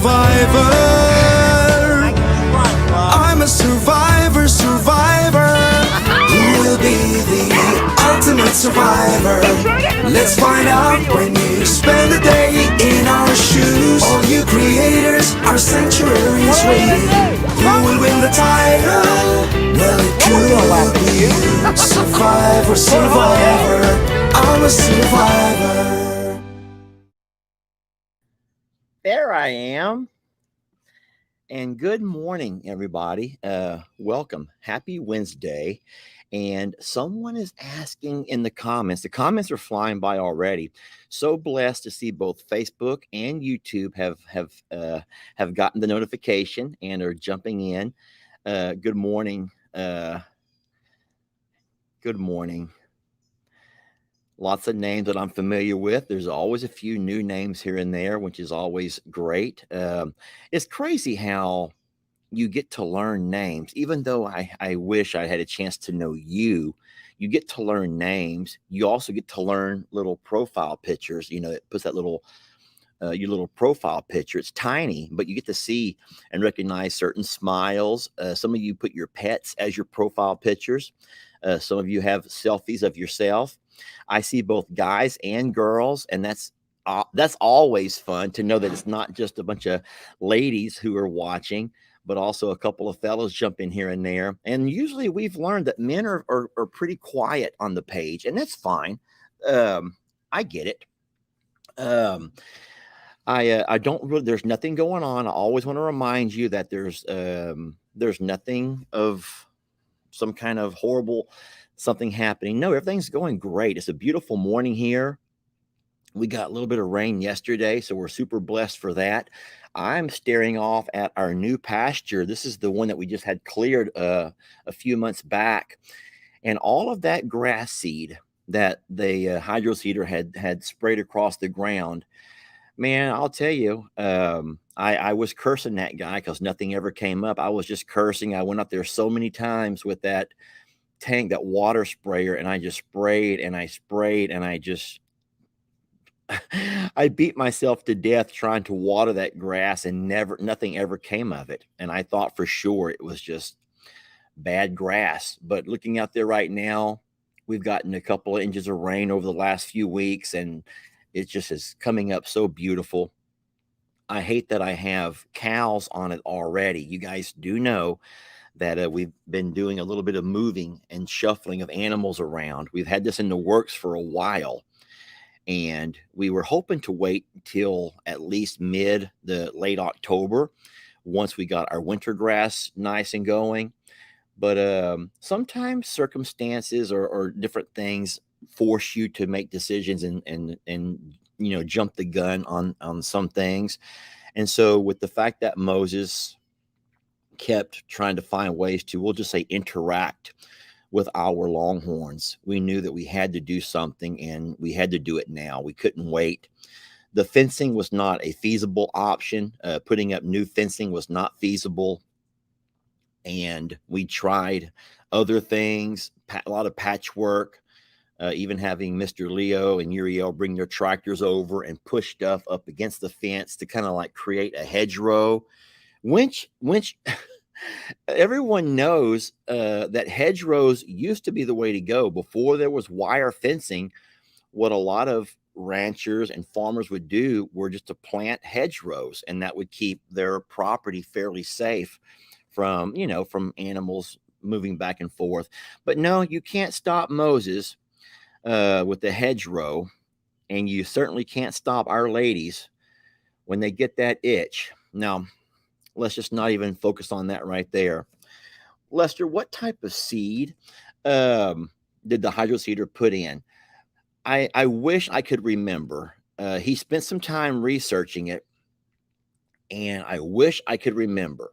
survivor. I'm a survivor, survivor. Who will be the ultimate survivor? Let's find out when you spend a day in our shoes. All you creators, our sanctuary's waiting. Who will win the title? Well, it could be you. Survivor, survivor. I'm a survivor. There I am. And good morning, everybody. Welcome. Happy Wednesday. And someone is asking in the comments are flying by already. So blessed to see both Facebook and YouTube have gotten the notification and are jumping in. Good morning. Good morning. Lots of names that I'm familiar with. There's always a few new names here and there, which is always great. It's crazy how you get to learn names, even though I wish I had a chance to know you. You get to learn names. You also get to learn little profile pictures. You know, it puts that little your little profile picture. It's tiny, but you get to see and recognize certain smiles. Some of you put your pets as your profile pictures. Some of you have selfies of yourself. I see both guys and girls, and that's always fun to know that it's not just a bunch of ladies who are watching, but also a couple of fellows jump in here and there. And usually we've learned that men are pretty quiet on the page, and that's fine. I get it. I don't really, there's nothing going on. I always want to remind you that there's nothing of some kind of horrible something happening. No, everything's going great. It's a beautiful morning here. We got a little bit of rain yesterday, so we're super blessed for that. I'm staring off at our new pasture. This is the one that we just had cleared a few months back. And all of that grass seed that the hydro seeder had sprayed across the ground, man, I'll tell you, I was cursing that guy because nothing ever came up. I was just cursing. I went up there so many times with that tank, that water sprayer, and I just sprayed and I sprayed and I just I beat myself to death trying to water that grass, and nothing ever came of it. And I thought for sure it was just bad grass. But looking out there right now, we've gotten a couple of inches of rain over the last few weeks, and it just is coming up so beautiful. I hate that I have cows on it already. You guys do know that we've been doing a little bit of moving and shuffling of animals around. We've had this in the works for a while, and we were hoping to wait till at least late October once we got our winter grass nice and going. But sometimes circumstances or different things force you to make decisions and you know, jump the gun on some things. And so with the fact that Moses kept trying to find ways to, we'll just say, interact with our longhorns, we knew that we had to do something, and we had to do it now. We couldn't wait. The fencing was not a feasible option. Putting up new fencing was not feasible. And we tried other things, a lot of patchwork, even having Mr. Leo and Uriel bring their tractors over and push stuff up against the fence to kind of like create a hedgerow, which everyone knows that hedgerows used to be the way to go before there was wire fencing. What a lot of ranchers and farmers would do were just to plant hedgerows, and that would keep their property fairly safe from, you know, from animals moving back and forth. But no, you can't stop Moses with the hedgerow, and you certainly can't stop our ladies when they get that itch. Now, let's just not even focus on that right there. Lester, what type of seed did the hydro seeder put in? I wish I could remember. He spent some time researching it, and I wish I could remember.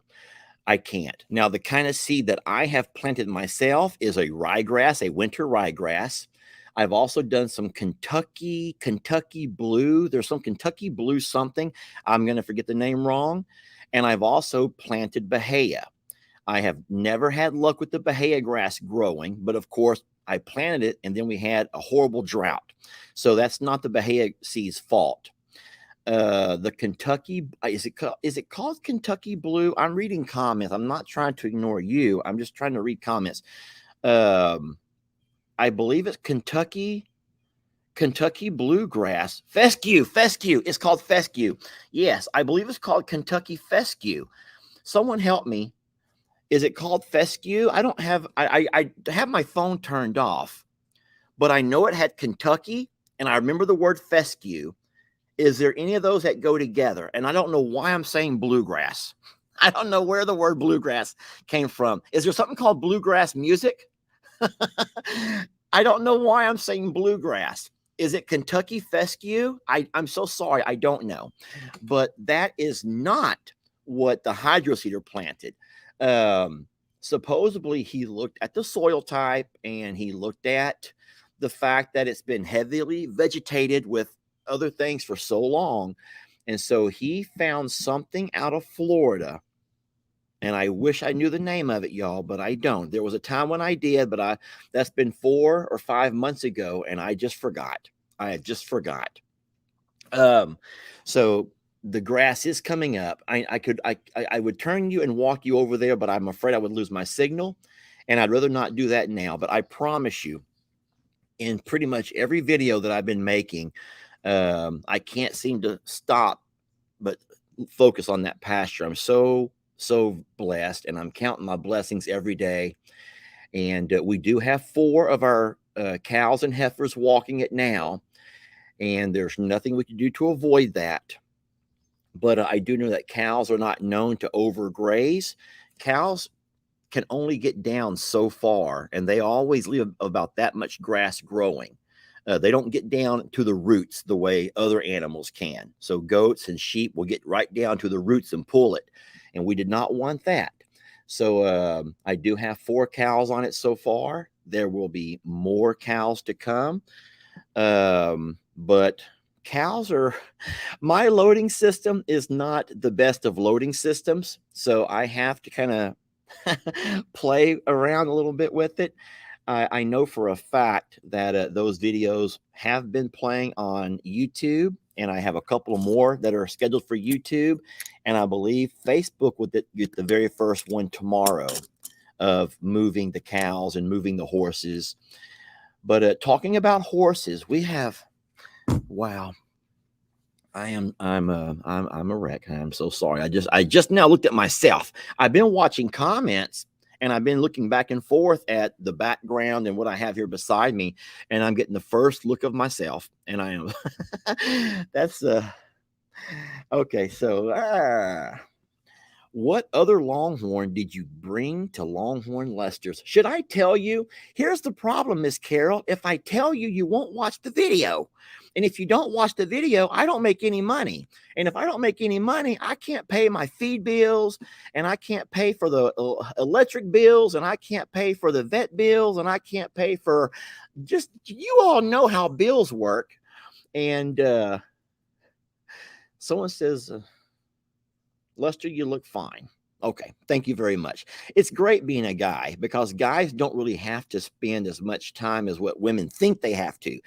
I can't. Now, the kind of seed that I have planted myself is a ryegrass, a winter ryegrass. I've also done some Kentucky blue. There's some Kentucky blue something. I'm going to forget the name wrong. And I've also planted Bahia. I have never had luck with the Bahia grass growing, but of course I planted it and then we had a horrible drought. So that's not the Bahia seed's fault. The Kentucky, is it called Kentucky Blue? I'm reading comments. I'm not trying to ignore you. I'm just trying to read comments. I believe it's Kentucky Bluegrass. Fescue. It's called fescue. Yes, I believe it's called Kentucky fescue. Someone help me. Is it called fescue? I don't have, I have my phone turned off, but I know it had Kentucky, and I remember the word fescue. Is there any of those that go together? And I don't know why I'm saying bluegrass. I don't know where the word bluegrass came from. Is there something called bluegrass music? I don't know why I'm saying bluegrass. Is it Kentucky fescue? I'm so sorry. I don't know. But that is not what the hydro seeder planted. Supposedly, he looked at the soil type, and he looked at the fact that it's been heavily vegetated with other things for so long. And so he found something out of Florida. And I wish I knew the name of it, y'all, but I don't. There was a time when I did, but that's been 4 or 5 months ago, and I just forgot. I just forgot. So the grass is coming up. I would turn you and walk you over there, but I'm afraid I would lose my signal, and I'd rather not do that now. But I promise you, in pretty much every video that I've been making, I can't seem to stop but focus on that pasture. I'm so blessed, and I'm counting my blessings every day. And we do have 4 of our cows and heifers walking it now, and there's nothing we can do to avoid that. But I do know that cows are not known to overgraze. Cows can only get down so far, and they always leave about that much grass growing. They don't get down to the roots the way other animals can. So goats and sheep will get right down to the roots and pull it, and we did not want that. So I do have 4 cows on it so far. There will be more cows to come. But cows are, my loading system is not the best of loading systems. So I have to kind of play around a little bit with it. I know for a fact that those videos have been playing on YouTube, and I have a couple more that are scheduled for YouTube. And I believe Facebook will get the very first one tomorrow of moving the cows and moving the horses. But talking about horses, we have, wow, I'm a wreck. I'm so sorry. I just now looked at myself. I've been watching comments, and I've been looking back and forth at the background and what I have here beside me, and I'm getting the first look of myself, and I am that's okay. So what other Longhorn did you bring to Longhorn Lester's? Should I tell you? Here's the problem, Miss Carol. If I tell you, you won't watch the video. And if you don't watch the video, I don't make any money. And if I don't make any money, I can't pay my feed bills, and I can't pay for the electric bills, and I can't pay for the vet bills, and I can't pay for just, you all know how bills work. And someone says, Lester, you look fine. Okay, thank you very much. It's great being a guy, because guys don't really have to spend as much time as what women think they have to.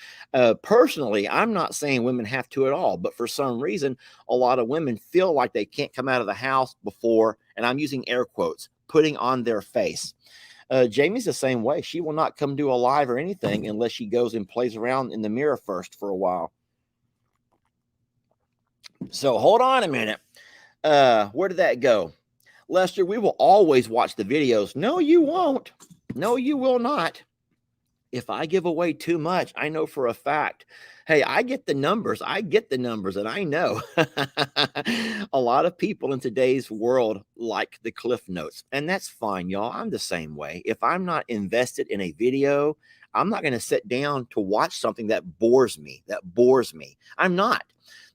Personally, I'm not saying women have to at all, but for some reason, a lot of women feel like they can't come out of the house before, and I'm using air quotes, putting on their face. Jamie's the same way. She will not come do a live or anything unless she goes and plays around in the mirror first for a while. So hold on a minute. Where did that go? Lester, we will always watch the videos. No, you won't. No, you will not. If I give away too much, I know for a fact. Hey, I get the numbers. And I know a lot of people in today's world like the cliff notes, and that's fine, y'all. I'm the same way. If I'm not invested in a video, I'm not going to sit down to watch something that bores me. I'm not.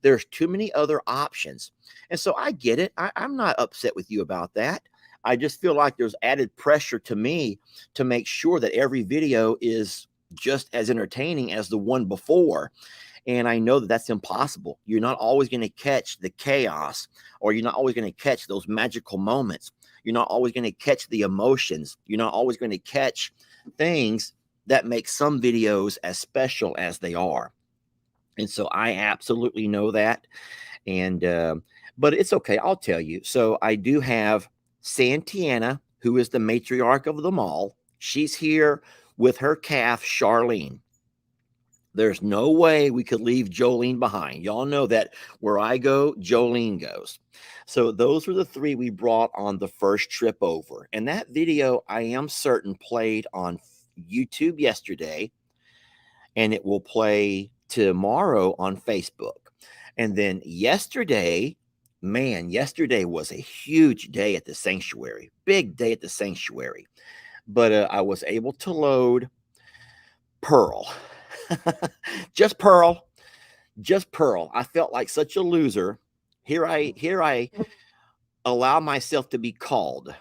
There's too many other options. And so I get it. I'm not upset with you about that. I just feel like there's added pressure to me to make sure that every video is just as entertaining as the one before. And I know that that's impossible. You're not always going to catch the chaos, or you're not always going to catch those magical moments. You're not always going to catch the emotions. You're not always going to catch things that make some videos as special as they are. And so I absolutely know that. And but it's okay. I'll tell you. So I do have Santiana, who is the matriarch of them all. She's here with her calf, Charlene. There's no way we could leave Jolene behind. Y'all know that where I go, Jolene goes. So those were the three we brought on the first trip over. And that video, I am certain, played on YouTube yesterday, and it will play tomorrow on Facebook. And then yesterday, man, yesterday was a huge day at the sanctuary, big day at the sanctuary. But I was able to load Pearl. Just Pearl, just Pearl. I felt like such a loser. Here I allow myself to be called.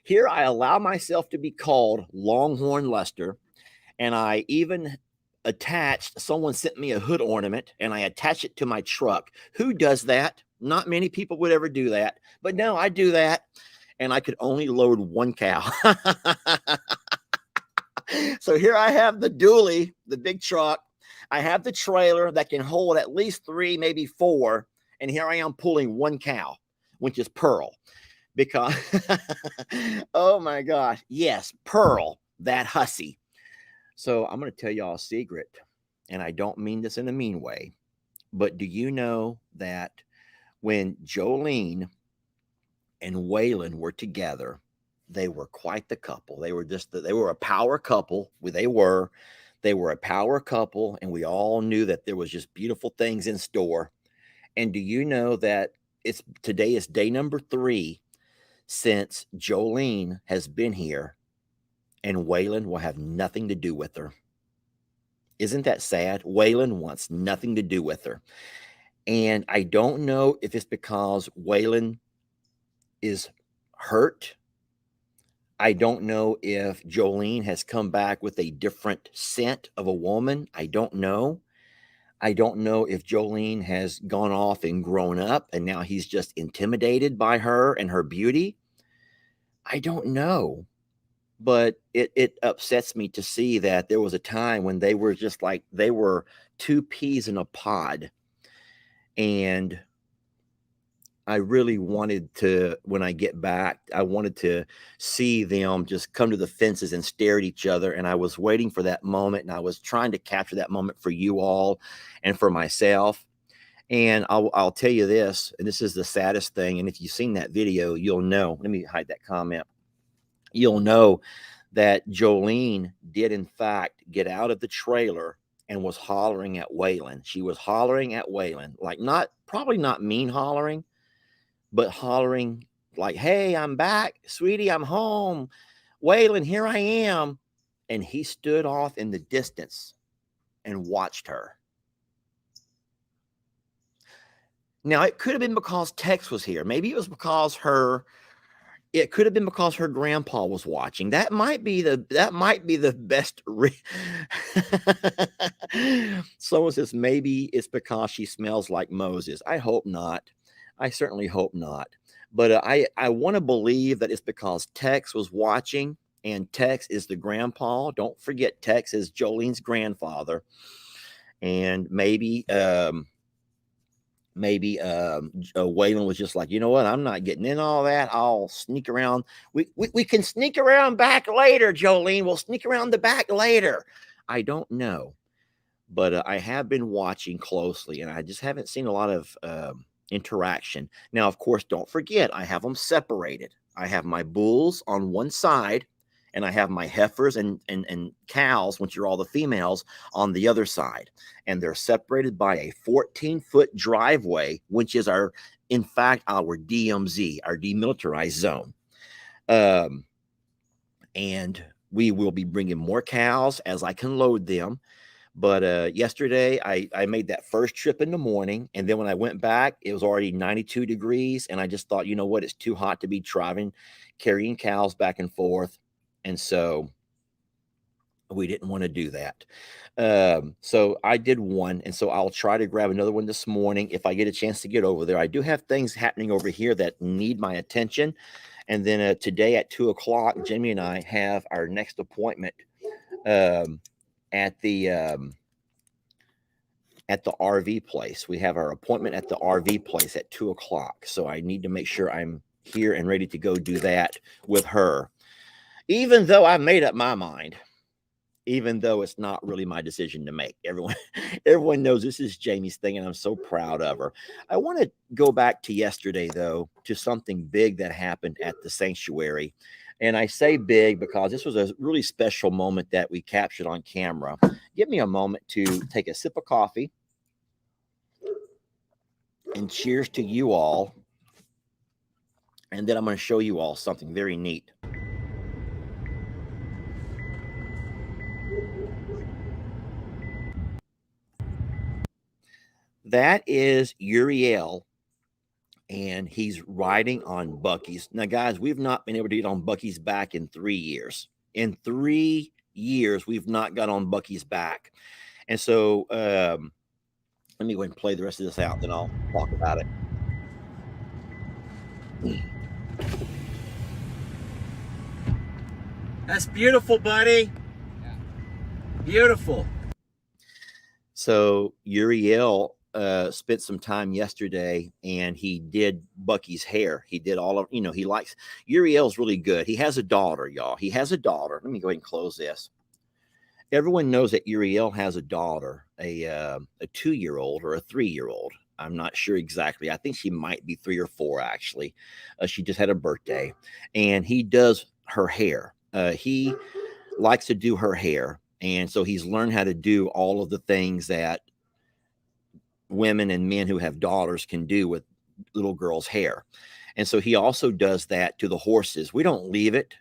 Here I allow myself to be called Longhorn Lester, and I even attached. Someone sent me a hood ornament, and I attached it to my truck. Who does that? Not many people would ever do that, but no, I do that, and I could only load one cow. So here I have the dually, the big truck. I have the trailer that can hold at least 3, maybe 4. And here I am pulling one cow, which is Pearl. Because, oh my gosh, yes, Pearl, that hussy. So I'm going to tell y'all a secret, and I don't mean this in a mean way, but do you know that when Jolene and Waylon were together, they were quite the couple. They were a power couple. They were a power couple, and we all knew that there was just beautiful things in store. And do you know that today is day number 3 since Jolene has been here, and Waylon will have nothing to do with her. Isn't that sad? Waylon wants nothing to do with her. And I don't know if it's because Waylon is hurt. I don't know if Jolene has come back with a different scent of a woman. I don't know. I don't know if Jolene has gone off and grown up and now he's just intimidated by her and her beauty. I don't know. But it upsets me to see that there was a time when they were just like they were 2 peas in a pod. And I really wanted to, when I get back, I wanted to see them just come to the fences and stare at each other. And I was waiting for that moment, and I was trying to capture that moment for you all and for myself. And I'll tell you this, and this is the saddest thing. And if you've seen that video, you'll know. Let me hide that comment. You'll know that Jolene did, in fact, get out of the trailer and was hollering at Waylon. She was hollering at Waylon, like probably not mean hollering, but hollering like, "Hey, I'm back, sweetie, I'm home. Waylon, here I am." And he stood off in the distance and watched her. Now, it could have been because Tex was here. Maybe it was because it could have been because her grandpa was watching. That might be the best. Someone says maybe it's because she smells like Moses. I hope not. I certainly hope not. But I want to believe that it's because Tex was watching, and Tex is the grandpa. Don't forget, Tex is Jolene's grandfather. And maybe Waylon was just like, you know what? I'm not getting in all that. I'll sneak around. We can sneak around back later, Jolene. We'll sneak around the back later. I don't know. But I have been watching closely, and I just haven't seen a lot of interaction. Now, of course, don't forget, I have them separated. I have my bulls on one side, and I have my heifers and cows, which are all the females, on the other side. And they're separated by a 14-foot driveway, which is in fact, our DMZ, our demilitarized zone. And we will be bringing more cows as I can load them. But yesterday, I made that first trip in the morning, and then when I went back, it was already 92 degrees, and I just thought, you know what, it's too hot to be carrying cows back and forth, and so we didn't want to do that. So I did one, and so I'll try to grab another one this morning if I get a chance to get over there. I do have things happening over here that need my attention, and then today at 2:00, Jamie and I have our next appointment at the at the RV place. We have our appointment at the RV place at 2 o'clock. So I need to make sure I'm here and ready to go do that with her. Even though I made up my mind, even though it's not really my decision to make. Everyone knows this is Jamie's thing, and I'm so proud of her. I want to go back to yesterday, though, to something big that happened at the sanctuary. And I say big because this was a really special moment that we captured on camera. Give me a moment to take a sip of coffee. And cheers to you all. And then I'm going to show you all something very neat. That is Uriel, and he's riding on Bucky's. Now, guys, we've not been able to get on Bucky's back in 3 years. In 3 years, we've not got on Bucky's back. And so let me go ahead and play the rest of this out, then I'll talk about it. That's beautiful, buddy. Beautiful. So Uriel spent some time yesterday, and he did Bucky's hair. He did all of, he likes, Uriel's really good. He has a daughter, y'all. He has a daughter. Let me go ahead and close this. Everyone knows that Uriel has a daughter, a 2-year-old or a 3-year-old. I'm not sure exactly. I think she might be 3 or 4, actually. She just had a birthday, and he does her hair. He likes to do her hair. And so he's learned how to do all of the things that women and men who have daughters can do with little girls' hair. And so he also does that to the horses. We don't leave it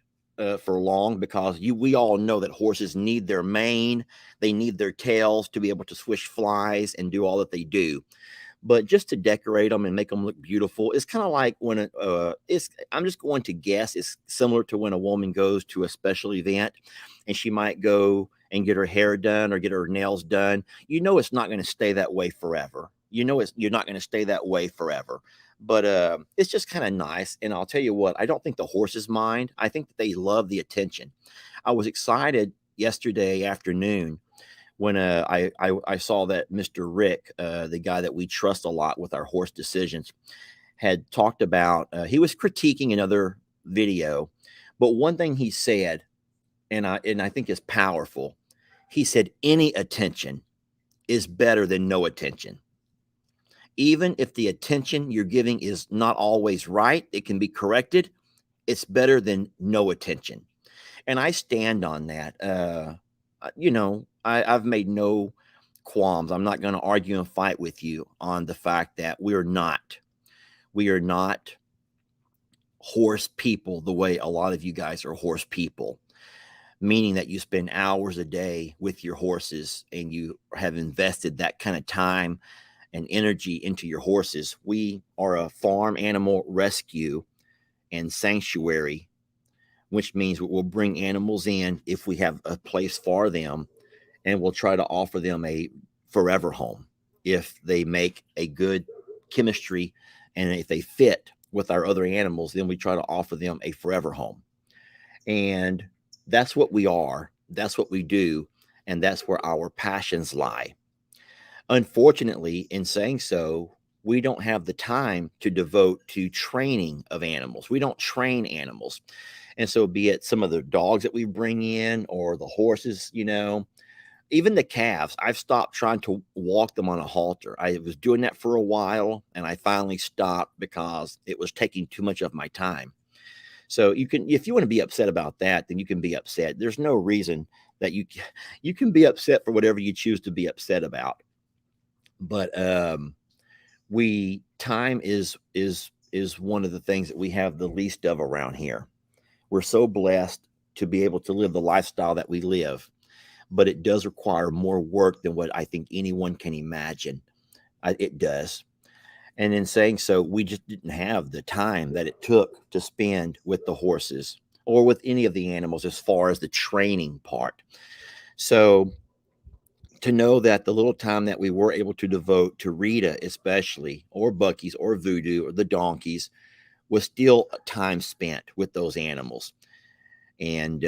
for long because we all know that horses need their mane, they need their tails to be able to swish flies and do all that they do. But just to decorate them and make them look beautiful, it's kind of like when I'm just going to guess it's similar to when a woman goes to a special event and she might go and get her hair done or get her nails done. It's not going to stay that way forever. You're not going to stay that way forever. But it's just kind of nice. And I'll tell you what, I don't think the horses mind. I think that they love the attention. I was excited yesterday afternoon when I saw that Mr. Rick, the guy that we trust a lot with our horse decisions, had talked about, he was critiquing another video, but one thing he said, and I think is powerful, he said, any attention is better than no attention. Even if the attention you're giving is not always right, it can be corrected. It's better than no attention. And I stand on that. I've made no qualms. I'm not going to argue and fight with you on the fact that we are not horse people the way a lot of you guys are horse people, meaning that you spend hours a day with your horses and you have invested that kind of time and energy into your horses. We are a farm animal rescue and sanctuary, which means we'll bring animals in if we have a place for them, and we'll try to offer them a forever home if they make a good chemistry and if they fit with our other animals. Then we try to offer them a forever home. And that's what we are, that's what we do, and that's where our passions lie. Unfortunately, in saying so, we don't have the time to devote to training of animals. We don't train animals. And so, be it some of the dogs that we bring in or the horses, even the calves, I've stopped trying to walk them on a halter. I was doing that for a while, and I finally stopped because it was taking too much of my time. So if you want to be upset about that, then you can be upset. There's no reason that you can be upset for whatever you choose to be upset about. But time is one of the things that we have the least of around here. We're so blessed to be able to live the lifestyle that we live, but it does require more work than what I think anyone can imagine. It does. And in saying so, we just didn't have the time that it took to spend with the horses or with any of the animals as far as the training part. So to know that the little time that we were able to devote to Rita, especially, or Bucky's, or Voodoo, or the donkeys, was still time spent with those animals. And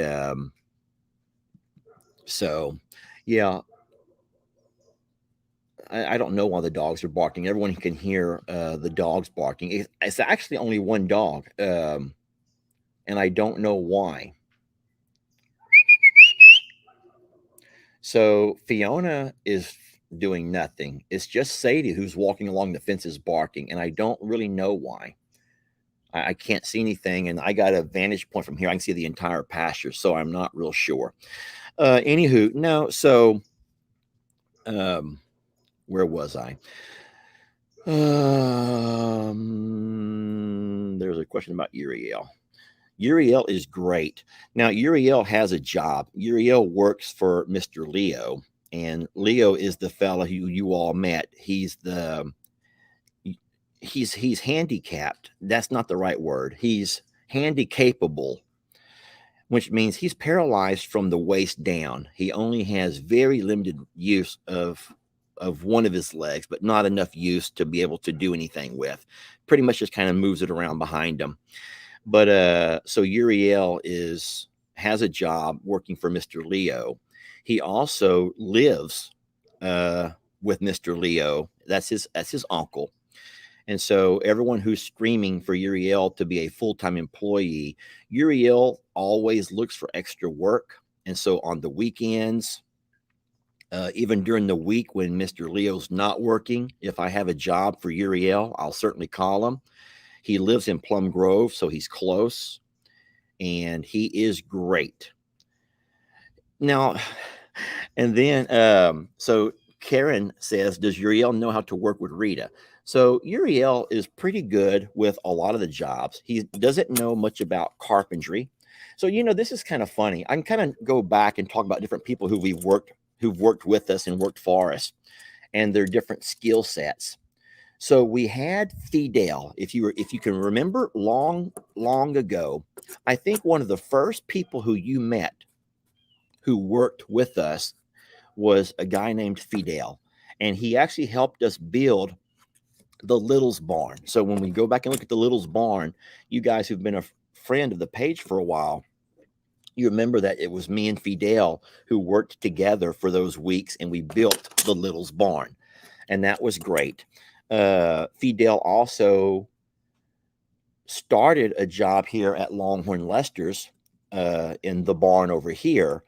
so, yeah, I don't know why the dogs are barking. Everyone can hear the dogs barking. It's actually only one dog, and I don't know why. So Fiona is doing nothing. It's just Sadie who's walking along the fences barking, and I don't really know why. I can't see anything, and I got a vantage point from here. I can see the entire pasture, so I'm not real sure. Anywho, no. So, um, where was I? There's a question about Uriel. Uriel is great. Now, Uriel has a job. Uriel works for Mr. Leo, and Leo is the fella who you all met. He's handicapped. That's not the right word. He's handicapable, which means he's paralyzed from the waist down. He only has very limited use of one of his legs, but not enough use to be able to do anything with. Pretty much just kind of moves it around behind him. But so Uriel has a job working for Mr. Leo. He also lives with Mr. Leo. That's his uncle. And so everyone who's screaming for Uriel to be a full-time employee, Uriel always looks for extra work. And so on the weekends, even during the week when Mr. Leo's not working, if I have a job for Uriel, I'll certainly call him. He lives in Plum Grove, so he's close, and he is great. Now, and then, so Karen says, does Uriel know how to work with Rita? So Uriel is pretty good with a lot of the jobs. He doesn't know much about carpentry. So, this is kind of funny. I can kind of go back and talk about different people who've worked with us and worked for us and their different skill sets. So we had Fidel. If you can remember long ago, I think one of the first people who you met who worked with us was a guy named Fidel. And he actually helped us build the Littles barn. So when we go back and look at the Littles barn, you guys who've been a friend of the page for a while, you remember that it was me and Fidel who worked together for those weeks, and we built the Littles barn. And that was great. Fidel also started a job here at Longhorn Lester's in the barn over here,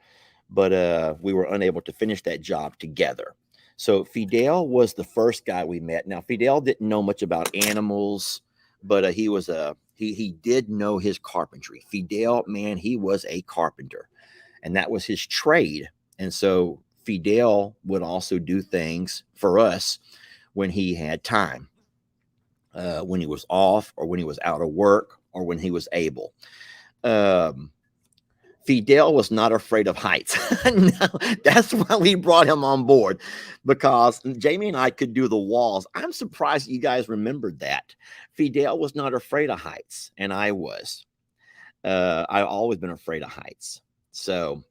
but we were unable to finish that job together. So Fidel was the first guy we met. Now, Fidel didn't know much about animals, but he did know his carpentry. Fidel, man, he was a carpenter, and that was his trade. And so Fidel would also do things for us when he had time, when he was off, or when he was out of work, or when he was able. Fidel was not afraid of heights. No, that's why we brought him on board, because Jamie and I could do the walls. I'm surprised you guys remembered that. Fidel was not afraid of heights, and I was. I've always been afraid of heights. So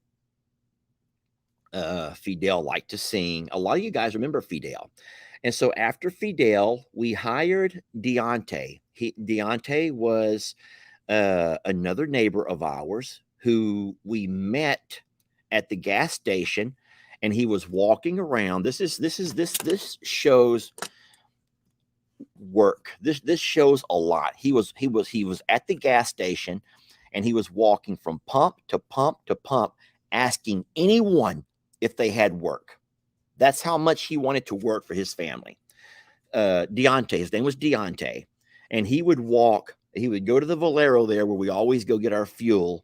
Fidel liked to sing. A lot of you guys remember Fidel. And so after Fidel, we hired Deontay. Deontay was another neighbor of ours who we met at the gas station, and he was walking around. This shows work. This shows a lot. He was at the gas station, and he was walking from pump to pump to pump, asking anyone if they had work. That's how much he wanted to work for his family. Deontay, his name was Deontay, and he would go to the Valero there where we always go get our fuel.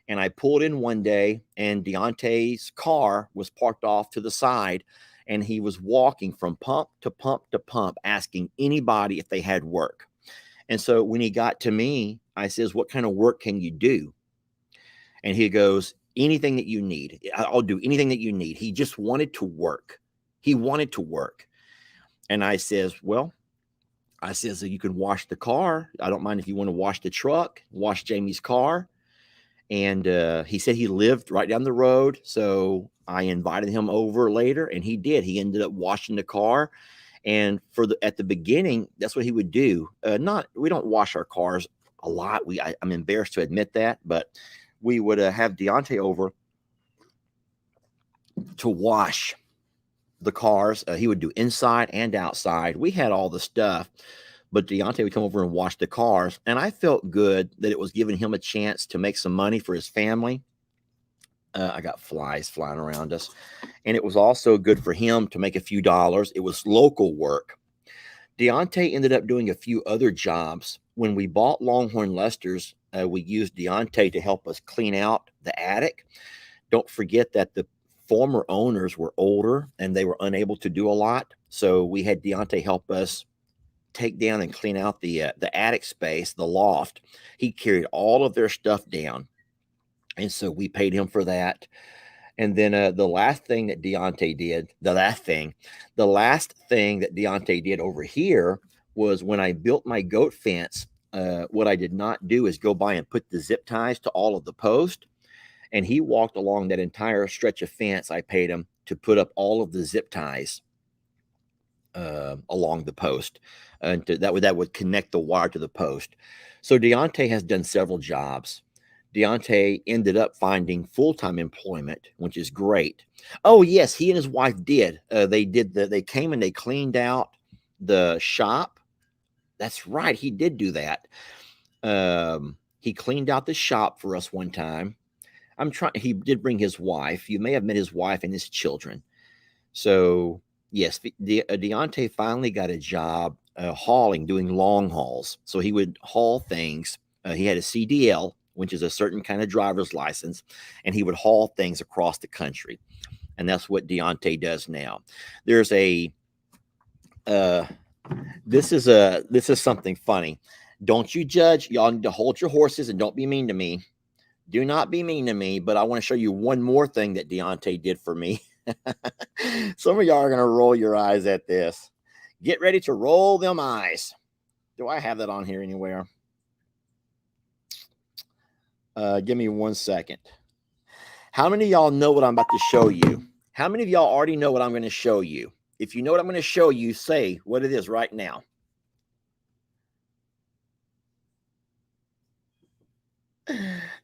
And I pulled in one day, and Deontay's car was parked off to the side, and he was walking from pump to pump to pump, asking anybody if they had work. And so when he got to me, I says, what kind of work can you do? And he goes, anything that you need. I'll do anything that you need. He just wanted to work. He wanted to work. And I says, you can wash the car. I don't mind if you want to wash the truck, wash Jamie's car. And he said he lived right down the road. So I invited him over later, and he did. He ended up washing the car. And at the beginning, that's what he would do. We don't wash our cars a lot. I'm embarrassed to admit that, but we would have Deontay over to wash the cars. He would do inside and outside. We had all the stuff, but Deontay would come over and wash the cars. And I felt good that it was giving him a chance to make some money for his family. I got flies flying around us. And it was also good for him to make a few dollars. It was local work. Deontay ended up doing a few other jobs. When we bought Longhorn Lester's, we used Deontay to help us clean out the attic. Don't forget that the former owners were older and they were unable to do a lot. So we had Deontay help us take down and clean out the attic space, the loft. He carried all of their stuff down. And so we paid him for that. And then the last thing that Deontay did, the last thing that Deontay did over here was when I built my goat fence, what I did not do is go by and put the zip ties to all of the posts. And he walked along that entire stretch of fence. I paid him to put up all of the zip ties along the post. And that would connect the wire to the post. So Deontay has done several jobs. Deontay ended up finding full-time employment, which is great. Oh, yes, he and his wife did. They came and they cleaned out the shop. That's right. He did do that. He cleaned out the shop for us one time. He did bring his wife. You may have met his wife and his children. So yes, Deontay finally got a job hauling, doing long hauls. So he would haul things. He had a CDL, which is a certain kind of driver's license, and he would haul things across the country. And that's what Deontay does now. There's this is something funny. Don't you judge. Y'all need to hold your horses and don't be mean to me. Do not be mean to me, but I want to show you one more thing that Deontay did for me. Some of y'all are going to roll your eyes at this. Get ready to roll them eyes. Do I have that on here anywhere? Give me 1 second. How many of y'all know what I'm about to show you? How many of y'all already know what I'm going to show you? If you know what I'm going to show you, say what it is right now.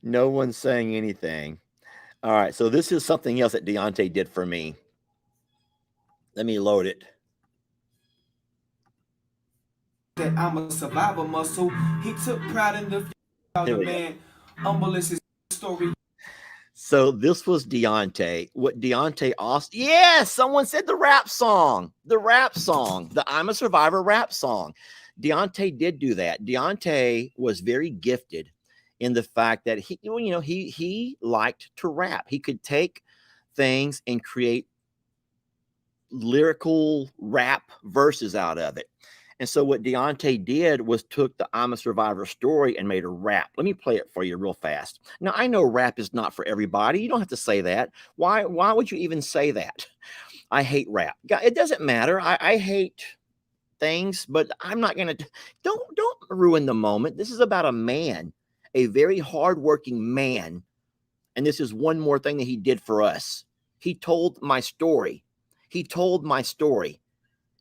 No one's saying anything. All right, so this is something else that Deontay did for me. Let me load it. That I'm a survivor muscle. He took pride in the man. Humble is his story. So this was Deontay. What Deontay also, yes, someone said the rap song, the I'm a Survivor rap song. Deontay did do that. Deontay was very gifted in the fact that he liked to rap. He could take things and create lyrical rap verses out of it. And so what Deontay did was took the I'm a Survivor story and made a rap. Let me play it for you real fast. Now, I know rap is not for everybody. You don't have to say that. Why would you even say that? I hate rap. It doesn't matter. I hate things, but I'm not going to. Don't ruin the moment. This is about a man, a very hardworking man. And this is one more thing that he did for us. He told my story.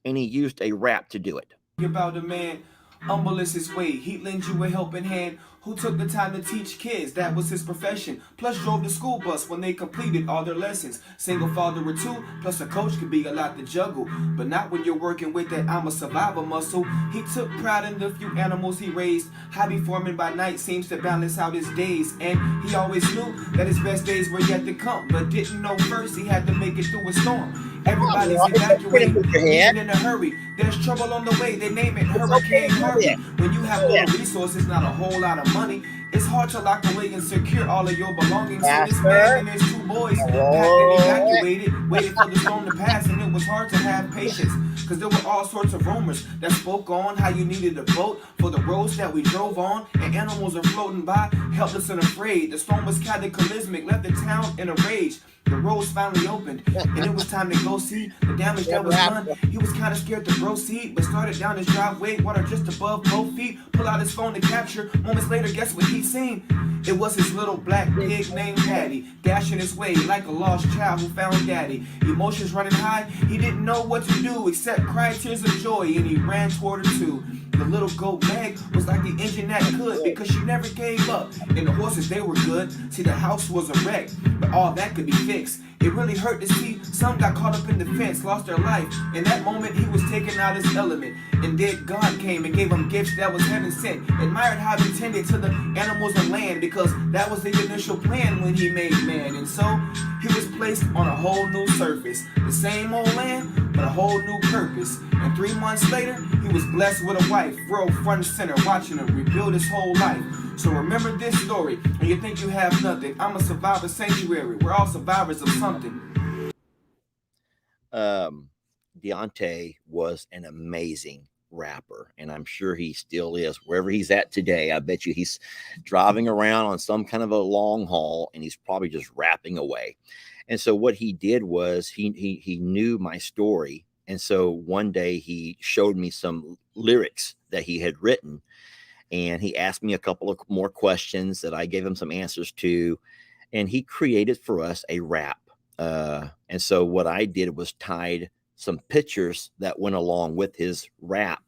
And he used a rap to do it. About a man, humble is his way. He'd lend you a helping hand. Who took the time to teach kids? That was his profession. Plus drove the school bus when they completed all their lessons. Single father or two, plus a coach could be a lot to juggle. But not when you're working with that I'm a survivor muscle. He took pride in the few animals he raised. Hobby farming by night seems to balance out his days. And he always knew that his best days were yet to come. But didn't know first he had to make it through a storm. Everybody's evacuating, leaving in a hurry. There's trouble on the way, they name it Hurricane Harvey. When you have little resources, not a whole lot of money, it's hard to lock away and secure all of your belongings. So this man and his two boys packed and evacuated, waited for the storm to pass, and it was hard to have patience. Cause there were all sorts of rumors that spoke on how you needed a boat for the roads that we drove on, and animals are floating by, helpless and afraid. The storm was cataclysmic, left the town in a rage. The roads finally opened, and it was time to go see the damage that was done. He was kind of scared to proceed, but started down his driveway, water just above both feet. Pull out his phone to capture. Moments later, guess what he seen? It was his little black pig named Patty, dashing his way like a lost child who found daddy. Emotions running high, he didn't know what to do except cry tears of joy, and he ran toward her too. The little goat leg was like the engine that could, because she never gave up. And the horses, they were good. See, the house was a wreck, but all that could be fixed. It really hurt to see some got caught up in the fence, lost their life. In that moment, he was taken out his element. And then God came and gave him gifts that was heaven sent. Admired how he tended to the animals and land, because that was the initial plan when he made man. And so he was placed on a whole new surface. The same old land, but a whole new purpose. And 3 months later, he was blessed with a wife, real front and center, watching him rebuild his whole life. So remember this story. When you think you have nothing, I'm a survivor sanctuary. We're all survivors of something. Deontay was an amazing rapper, and I'm sure he still is. Wherever he's at today, I bet you he's driving around on some kind of a long haul, and he's probably just rapping away. And so what he did was he knew my story, and so one day he showed me some lyrics that he had written, and he asked me a couple of more questions that I gave him some answers to, and he created for us a rap. And so what I did was tied some pictures that went along with his rap.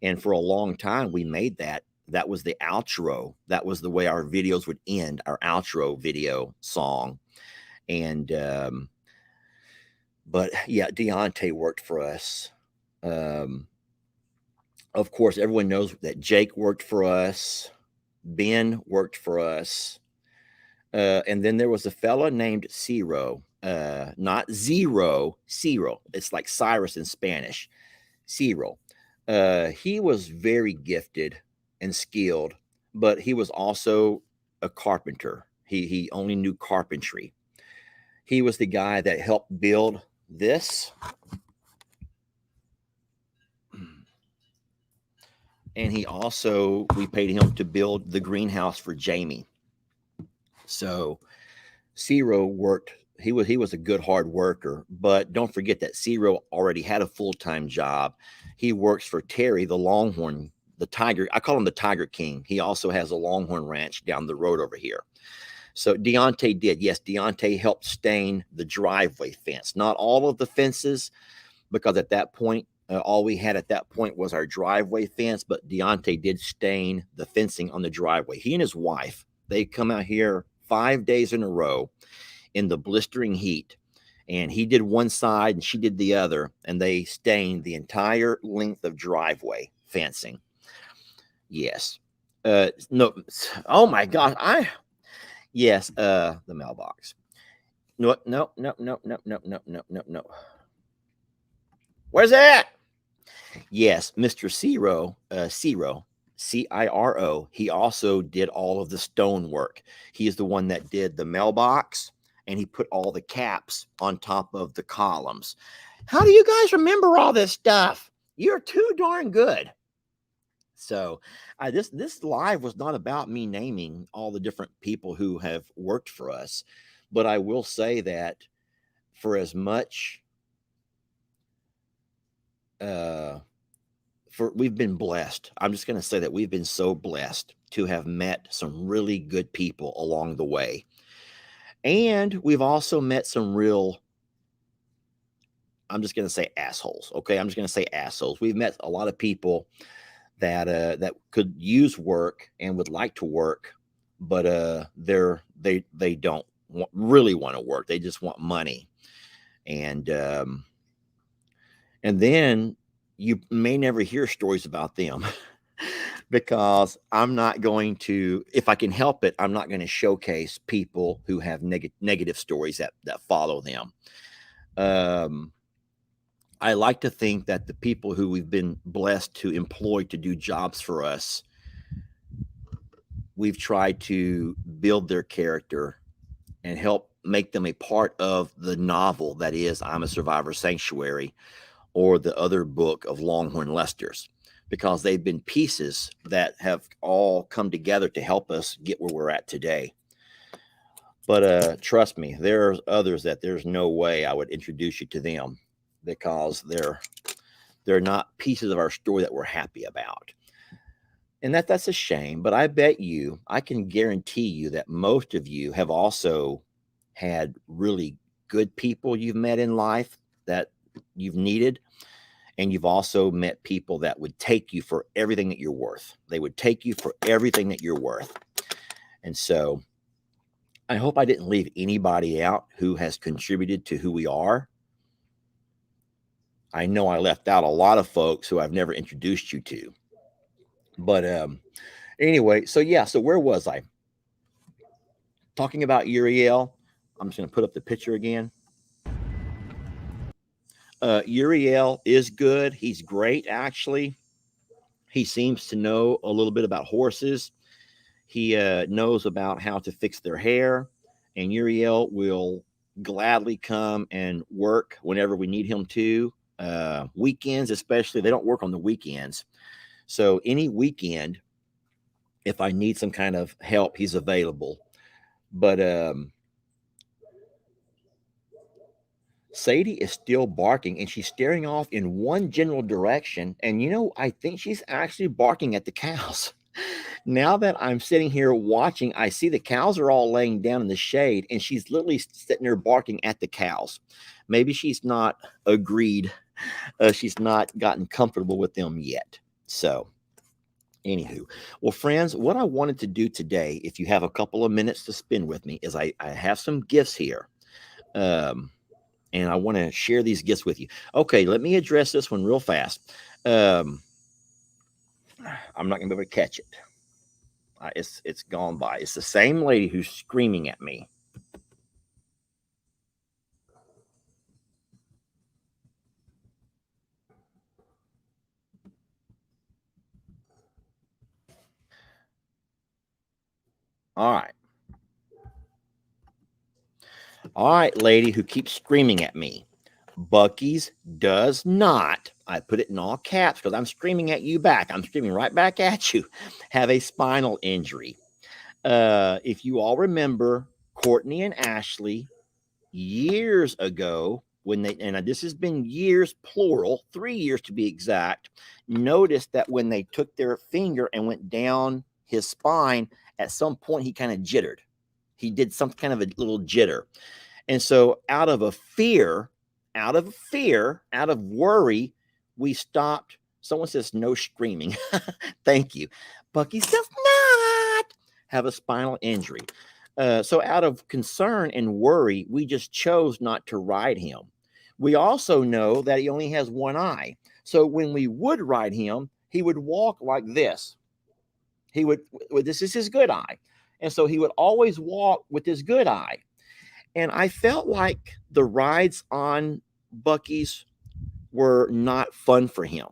And for a long time, we made that. That was the outro. That was the way our videos would end, our outro video song. And, but yeah, Deontay worked for us. Of course, everyone knows that Jake worked for us. Ben worked for us. And then there was a fella named Ciro, not Zero, Ciro. It's like Cyrus in Spanish, Ciro. He was very gifted and skilled, but he was also a carpenter. He only knew carpentry. He was the guy that helped build this. And he also, we paid him to build the greenhouse for Jamie. So Ciro worked, he was a good hard worker, but don't forget that Ciro already had a full-time job. He works for Terry, the Longhorn, the Tiger. I call him the Tiger King. He also has a Longhorn ranch down the road over here. So Deontay did. Yes, Deontay helped stain the driveway fence. Not all of the fences, because at that point, all we had at that point was our driveway fence, but Deontay did stain the fencing on the driveway. He and his wife, they come out here 5 days in a row in the blistering heat, and he did one side and she did the other, and they stained the entire length of driveway fencing. Yes. No. Oh my gosh. Yes. The mailbox. No. Where's that? Yes, Mr. Ciro, Ciro, he also did all of the stone work. He is the one that did the mailbox, and he put all the caps on top of the columns. How do you guys remember all this stuff? You're too darn good. So this live was not about me naming all the different people who have worked for us, but I will say that for as much we've been blessed. I'm just going to say that we've been so blessed to have met some really good people along the way. And we've also met some real, I'm just going to say assholes. Okay. I'm just going to say assholes. We've met a lot of people that, that could use work and would like to work, but, they don't really want to work. They just want money. And then you may never hear stories about them because I'm not going to, if I can help it, I'm not going to showcase people who have negative stories that follow them. I like to think that the people who we've been blessed to employ to do jobs for us, we've tried to build their character and help make them a part of the novel that is I'm a Survivor Sanctuary, or the other book of Longhorn Lester's, because they've been pieces that have all come together to help us get where we're at today. But trust me, there are others that there's no way I would introduce you to them, because they're not pieces of our story that we're happy about. And that's a shame, but I bet you, I can guarantee you that most of you have also had really good people you've met in life that you've needed. And you've also met people that would take you for everything that you're worth. They would take you for everything that you're worth. And so I hope I didn't leave anybody out who has contributed to who we are. I know I left out a lot of folks who I've never introduced you to. But anyway, so yeah, so where was I? Talking about Uriel. I'm just going to put up the picture again. Uriel is good. He's great, actually. He seems to know a little bit about horses. He knows about how to fix their hair, and Uriel will gladly come and work whenever we need him to. Weekends, especially, they don't work on the weekends. So any weekend, if I need some kind of help, he's available. But Sadie is still barking, and she's staring off in one general direction. And I think she's actually barking at the cows. Now that I'm sitting here watching, I see the cows are all laying down in the shade, and she's literally sitting there barking at the cows. Maybe she's not agreed. She's not gotten comfortable with them yet. So, anywho, well, friends, what I wanted to do today, if you have a couple of minutes to spend with me, is I have some gifts here. And I want to share these gifts with you. Okay, let me address this one real fast. I'm not going to be able to catch it. It's gone by. It's the same lady who's screaming at me. All right. All right, lady who keeps screaming at me. Bucky's does not, I put it in all caps because I'm screaming at you back. I'm screaming right back at you, have a spinal injury. If you all remember, Courtney and Ashley, years ago, when they, and this has been years, plural, 3 years to be exact, noticed that when they took their finger and went down his spine, at some point he kind of jittered. He did some kind of a little jitter. And so out of worry, we stopped. Someone says no screaming. Thank you. Bucky does not have a spinal injury. So out of concern and worry, we just chose not to ride him. We also know that he only has one eye. So when we would ride him, he would walk like this. This is his good eye. And so he would always walk with his good eye. And I felt like the rides on Bucky's were not fun for him.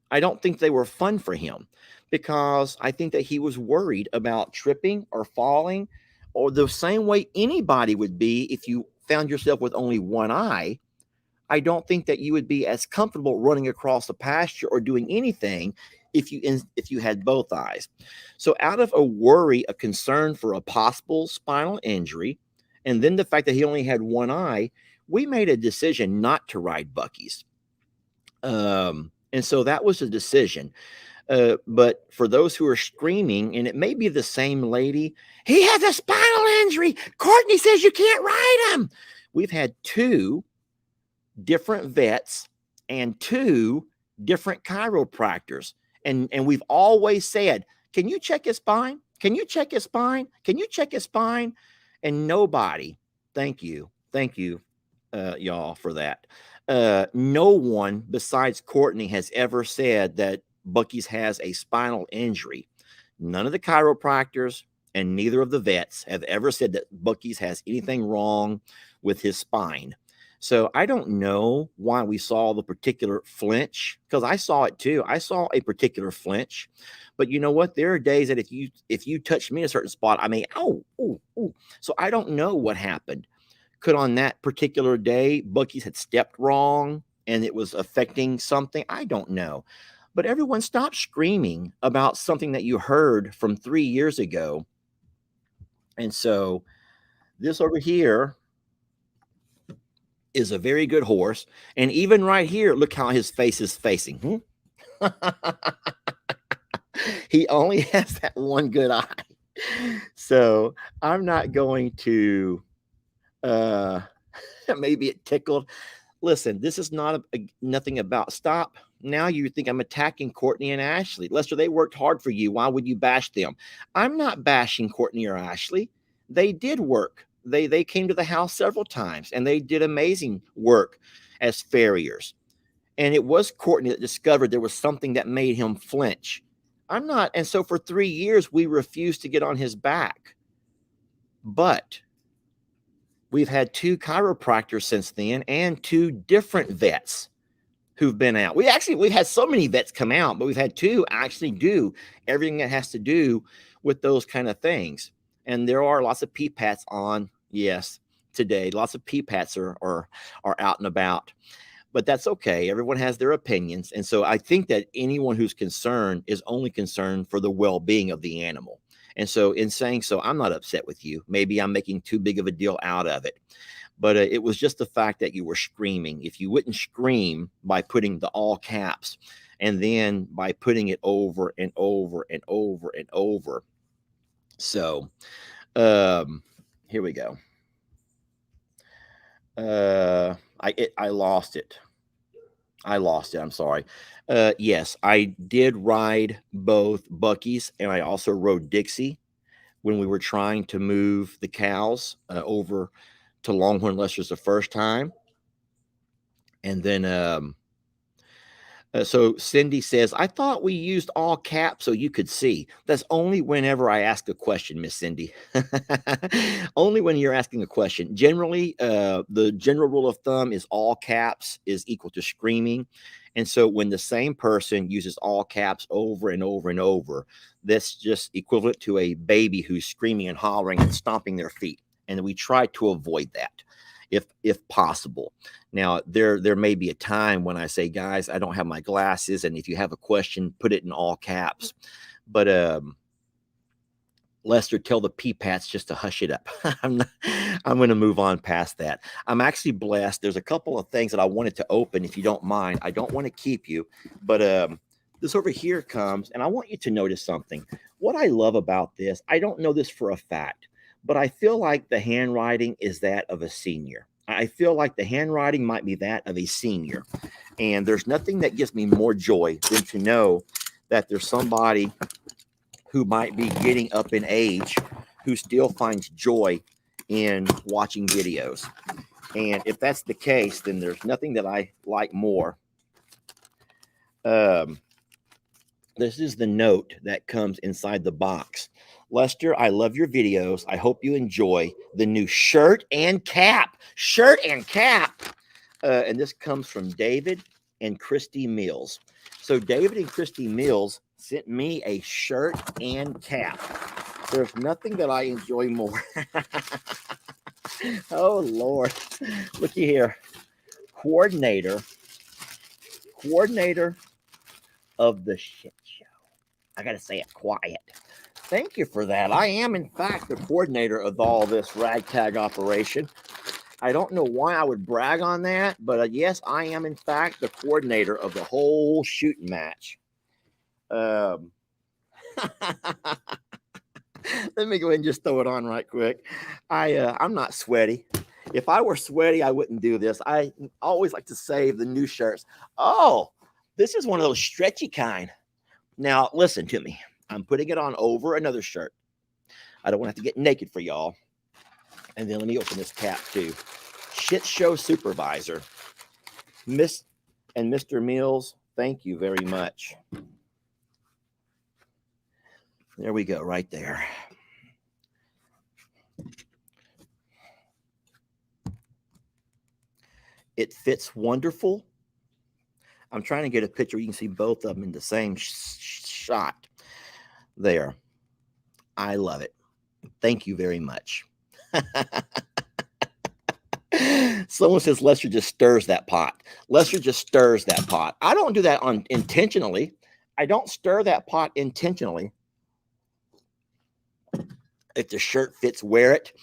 I don't think they were fun for him because I think that he was worried about tripping or falling, or the same way anybody would be if you found yourself with only one eye. I don't think that you would be as comfortable running across the pasture or doing anything if you had both eyes. So out of a worry, a concern for a possible spinal injury, and then the fact that he only had one eye, we made a decision not to ride Bucky's. And so that was a decision. But for those who are screaming, and it may be the same lady, he has a spinal injury. Courtney says you can't ride him. We've had 2 different vets and 2 different chiropractors. And we've always said, can you check his spine? Can you check his spine? Can you check his spine? And nobody, thank you, y'all, for that. No one besides Courtney has ever said that Bucky's has a spinal injury. None of the chiropractors and neither of the vets have ever said that Bucky's has anything wrong with his spine. So I don't know why we saw the particular flinch, because I saw it too. I saw a particular flinch, but you know what? There are days that if you touch me in a certain spot, I may, oh. So I don't know what happened. Could on that particular day, Bucky's had stepped wrong and it was affecting something? I don't know. But everyone stop screaming about something that you heard from 3 years ago. And so this over here is a very good horse. And even right here, look how his face is facing. He only has that one good eye. So I'm not going to, maybe it tickled. Listen, this is not nothing about, stop. now you think I'm attacking Courtney and Ashley. Lester, they worked hard for you. Why would you bash them? I'm not bashing Courtney or Ashley. They did work. They came to the house several times and they did amazing work as farriers. And it was Courtney that discovered there was something that made him flinch. I'm not. And so for 3 years, we refused to get on his back. But we've had 2 chiropractors since then and 2 different vets who've been out. We've had so many vets come out, but we've had 2 actually do everything that has to do with those kind of things. And there are lots of PPATs on, yes, today. Lots of PPATs are out and about. But that's okay. Everyone has their opinions. And so I think that anyone who's concerned is only concerned for the well-being of the animal. And so in saying so, I'm not upset with you. Maybe I'm making too big of a deal out of it. But it was just the fact that you were screaming. If you wouldn't scream by putting the all caps and then by putting it over and over and over and over. So here we go. I lost it. I'm sorry. Yes, I did ride both Bucky's and I also rode Dixie when we were trying to move the cows over to Longhorn Lester's the first time. And then so Cindy says, I thought we used all caps so you could see. That's only whenever I ask a question, Miss Cindy. Only when you're asking a question. Generally, the general rule of thumb is all caps is equal to screaming. And so when the same person uses all caps over and over and over, that's just equivalent to a baby who's screaming and hollering and stomping their feet. And we try to avoid that if possible. Now, there may be a time when I say, guys, I don't have my glasses, and if you have a question, put it in all caps. But Lester, tell the PPATs just to hush it up. I'm going to move on past that. I'm actually blessed. There's a couple of things that I wanted to open, if you don't mind. I don't want to keep you, but this over here comes, and I want you to notice something. What I love about this, I don't know this for a fact, but I feel like the handwriting is that of a senior. I feel like the handwriting might be that of a senior. And there's nothing that gives me more joy than to know that there's somebody who might be getting up in age who still finds joy in watching videos. And if that's the case, then there's nothing that I like more. This is the note that comes inside the box. Lester, I love your videos. I hope you enjoy the new shirt and cap. Shirt and cap. And this comes from David and Christy Mills. So David and Christy Mills sent me a shirt and cap. There's nothing that I enjoy more. Oh, Lord. Looky here. Coordinator of the shit show. I got to say it quiet. Thank you for that. I am, in fact, the coordinator of all this ragtag operation. I don't know why I would brag on that, but yes, I am, in fact, the coordinator of the whole shooting match. Let me go ahead and just throw it on right quick. I'm not sweaty. If I were sweaty, I wouldn't do this. I always like to save the new shirts. Oh, this is one of those stretchy kind. Now, listen to me. I'm putting it on over another shirt. I don't want to have to get naked for y'all. And then let me open this cap too. Shit show supervisor. Miss and Mr. Mills, thank you very much. There we go, right there. It fits wonderful. I'm trying to get a picture. You can see both of them in the same shot. There. I love it. Thank you very much. Someone says Lester just stirs that pot. Lester just stirs that pot. I don't do that intentionally. I don't stir that pot intentionally. If the shirt fits, wear it.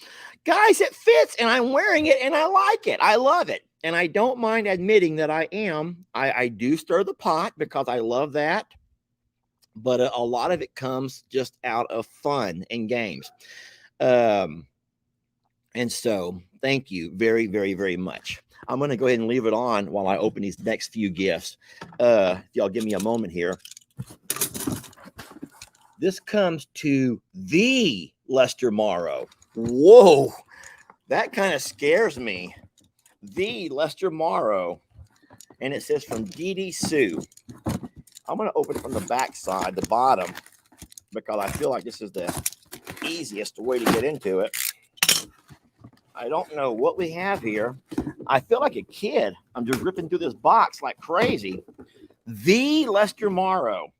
Guys, it fits, and I'm wearing it, and I like it. I love it. And I don't mind admitting that I do stir the pot because I love that. But a lot of it comes just out of fun and games. And so thank you very, very, very much. I'm going to go ahead and leave it on while I open these next few gifts. If y'all give me a moment here. This comes to the Lester Morrow. Whoa, that kind of scares me. The Lester Morrow. And it says from Dee Sue. I'm going to open it from the back side, the bottom, because I feel like this is the easiest way to get into it. I don't know what we have here. I feel like a kid. I'm just ripping through this box like crazy. The Lester Morrow.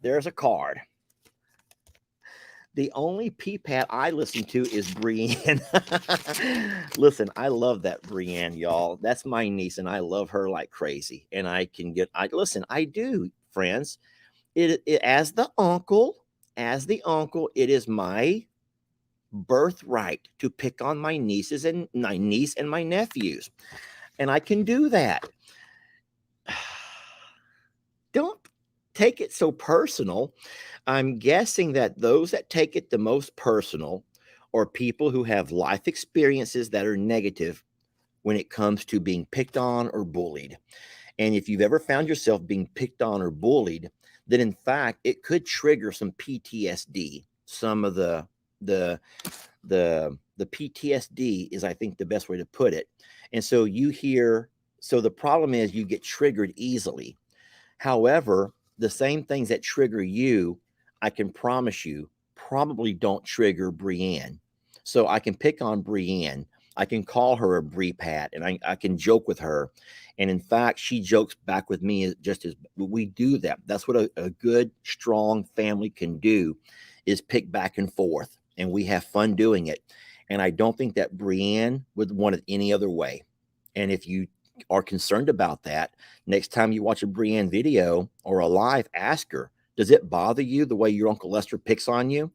There's a card. The only P-Pat I listen to is Brienne. Listen, I love that Brienne, y'all. That's my niece, and I love her like crazy. And I do, friends. It as the uncle, it is my birthright to pick on my nieces and my niece and my nephews. And I can do that. Don't take it so personal. I'm guessing that those that take it the most personal are people who have life experiences that are negative when it comes to being picked on or bullied. And if you've ever found yourself being picked on or bullied, then in fact it could trigger some PTSD. Some of the PTSD is, I think, the best way to put it. And so the problem is you get triggered easily. However, the same things that trigger you, I can promise you, probably don't trigger Brienne. So I can pick on Brienne. I can call her a Brie-Pat, and I can joke with her. And in fact, she jokes back with me just as we do that. That's what a good, strong family can do, is pick back and forth. And we have fun doing it. And I don't think that Brienne would want it any other way. And if you are concerned about that, next time you watch a Brienne video or a live, ask her, does it bother you the way your Uncle Lester picks on you?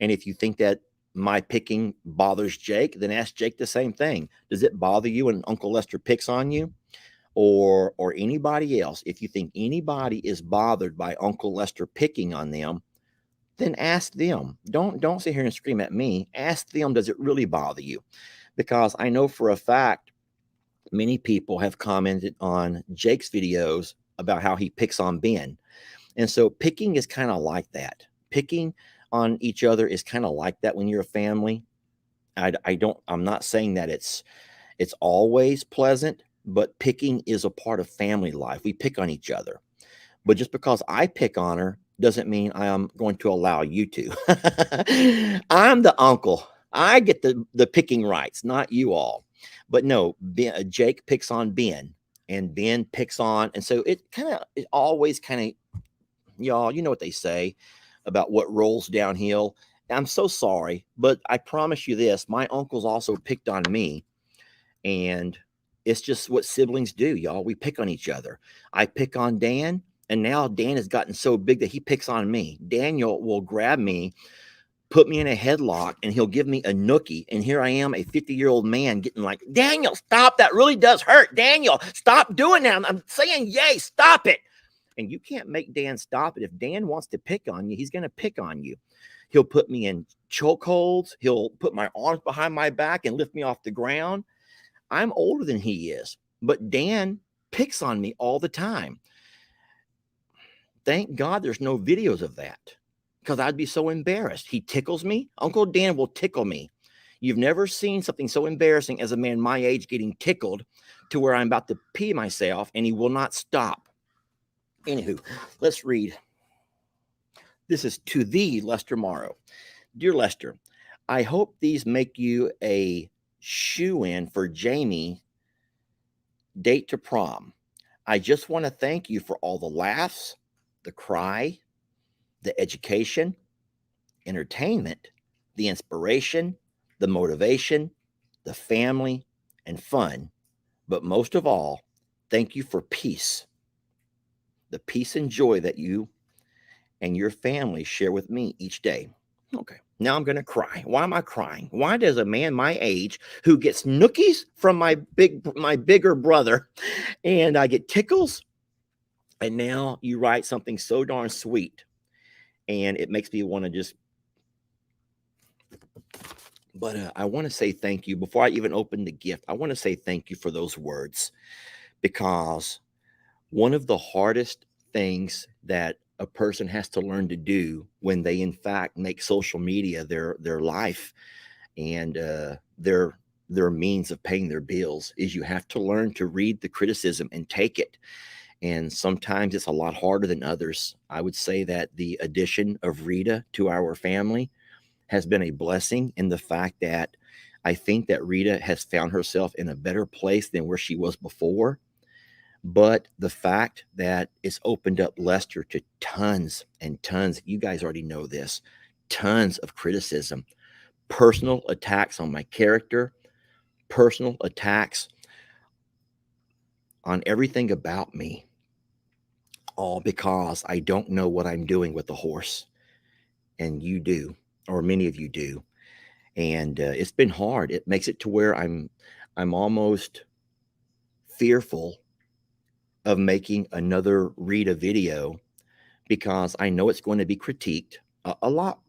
And if you think that my picking bothers Jake, then ask Jake the same thing. Does it bother you when Uncle Lester picks on you? Or anybody else? If you think anybody is bothered by Uncle Lester picking on them, then ask them. Don't sit here and scream at me. Ask them, does it really bother you? Because I know for a fact many people have commented on Jake's videos about how he picks on Ben. And so picking is kind of like that. Picking on each other is kind of like that when you're a family. I'm not saying that it's always pleasant, but picking is a part of family life. We pick on each other. But just because I pick on her doesn't mean I am going to allow you to. I'm the uncle. I get the picking rights, not you all. But no, Jake picks on Ben, and Ben picks on, and so it always y'all, you know what they say about what rolls downhill. I'm so sorry, but I promise you this, my uncles also picked on me, and it's just what siblings do, y'all. We pick on each other. I pick on Dan, and now Dan has gotten so big that he picks on me. Daniel will grab me, put me in a headlock, and he'll give me a nookie. And here I am, a 50-year-old man, getting like, Daniel, stop. That really does hurt. Daniel, stop doing that. I'm saying yay, stop it. And you can't make Dan stop it. If Dan wants to pick on you, he's going to pick on you. He'll put me in chokeholds. He'll put my arms behind my back and lift me off the ground. I'm older than he is, but Dan picks on me all the time. Thank God there's no videos of that, because I'd be so embarrassed. He tickles me. Uncle Dan will tickle me. You've never seen something so embarrassing as a man my age getting tickled to where I'm about to pee myself, and he will not stop. Anywho, let's read. This is to thee, Lester Morrow. Dear Lester, I hope these make you a shoe-in for Jamie date to prom. I just want to thank you for all the laughs, the cry, the education, entertainment, the inspiration, the motivation, the family, and fun. But most of all, thank you for peace. The peace and joy that you and your family share with me each day. Okay, now I'm going to cry. Why am I crying? Why does a man my age who gets nookies from my bigger brother, and I get tickles, and now you write something so darn sweet, and it makes me want to just But I want to say thank you before I even open the gift. I want to say thank you for those words, because one of the hardest things that a person has to learn to do when they in fact make social media their life and their means of paying their bills is you have to learn to read the criticism and take it. And sometimes it's a lot harder than others. I would say that the addition of Rita to our family has been a blessing in the fact that I think that Rita has found herself in a better place than where she was before. But the fact that it's opened up Lester to tons and tons, you guys already know this, tons of criticism, personal attacks on my character, personal attacks on everything about me, all because I don't know what I'm doing with the horse. And you do, or many of you do. And it's been hard. It makes it to where I'm almost fearful of making another Rita video, because I know it's going to be critiqued a lot.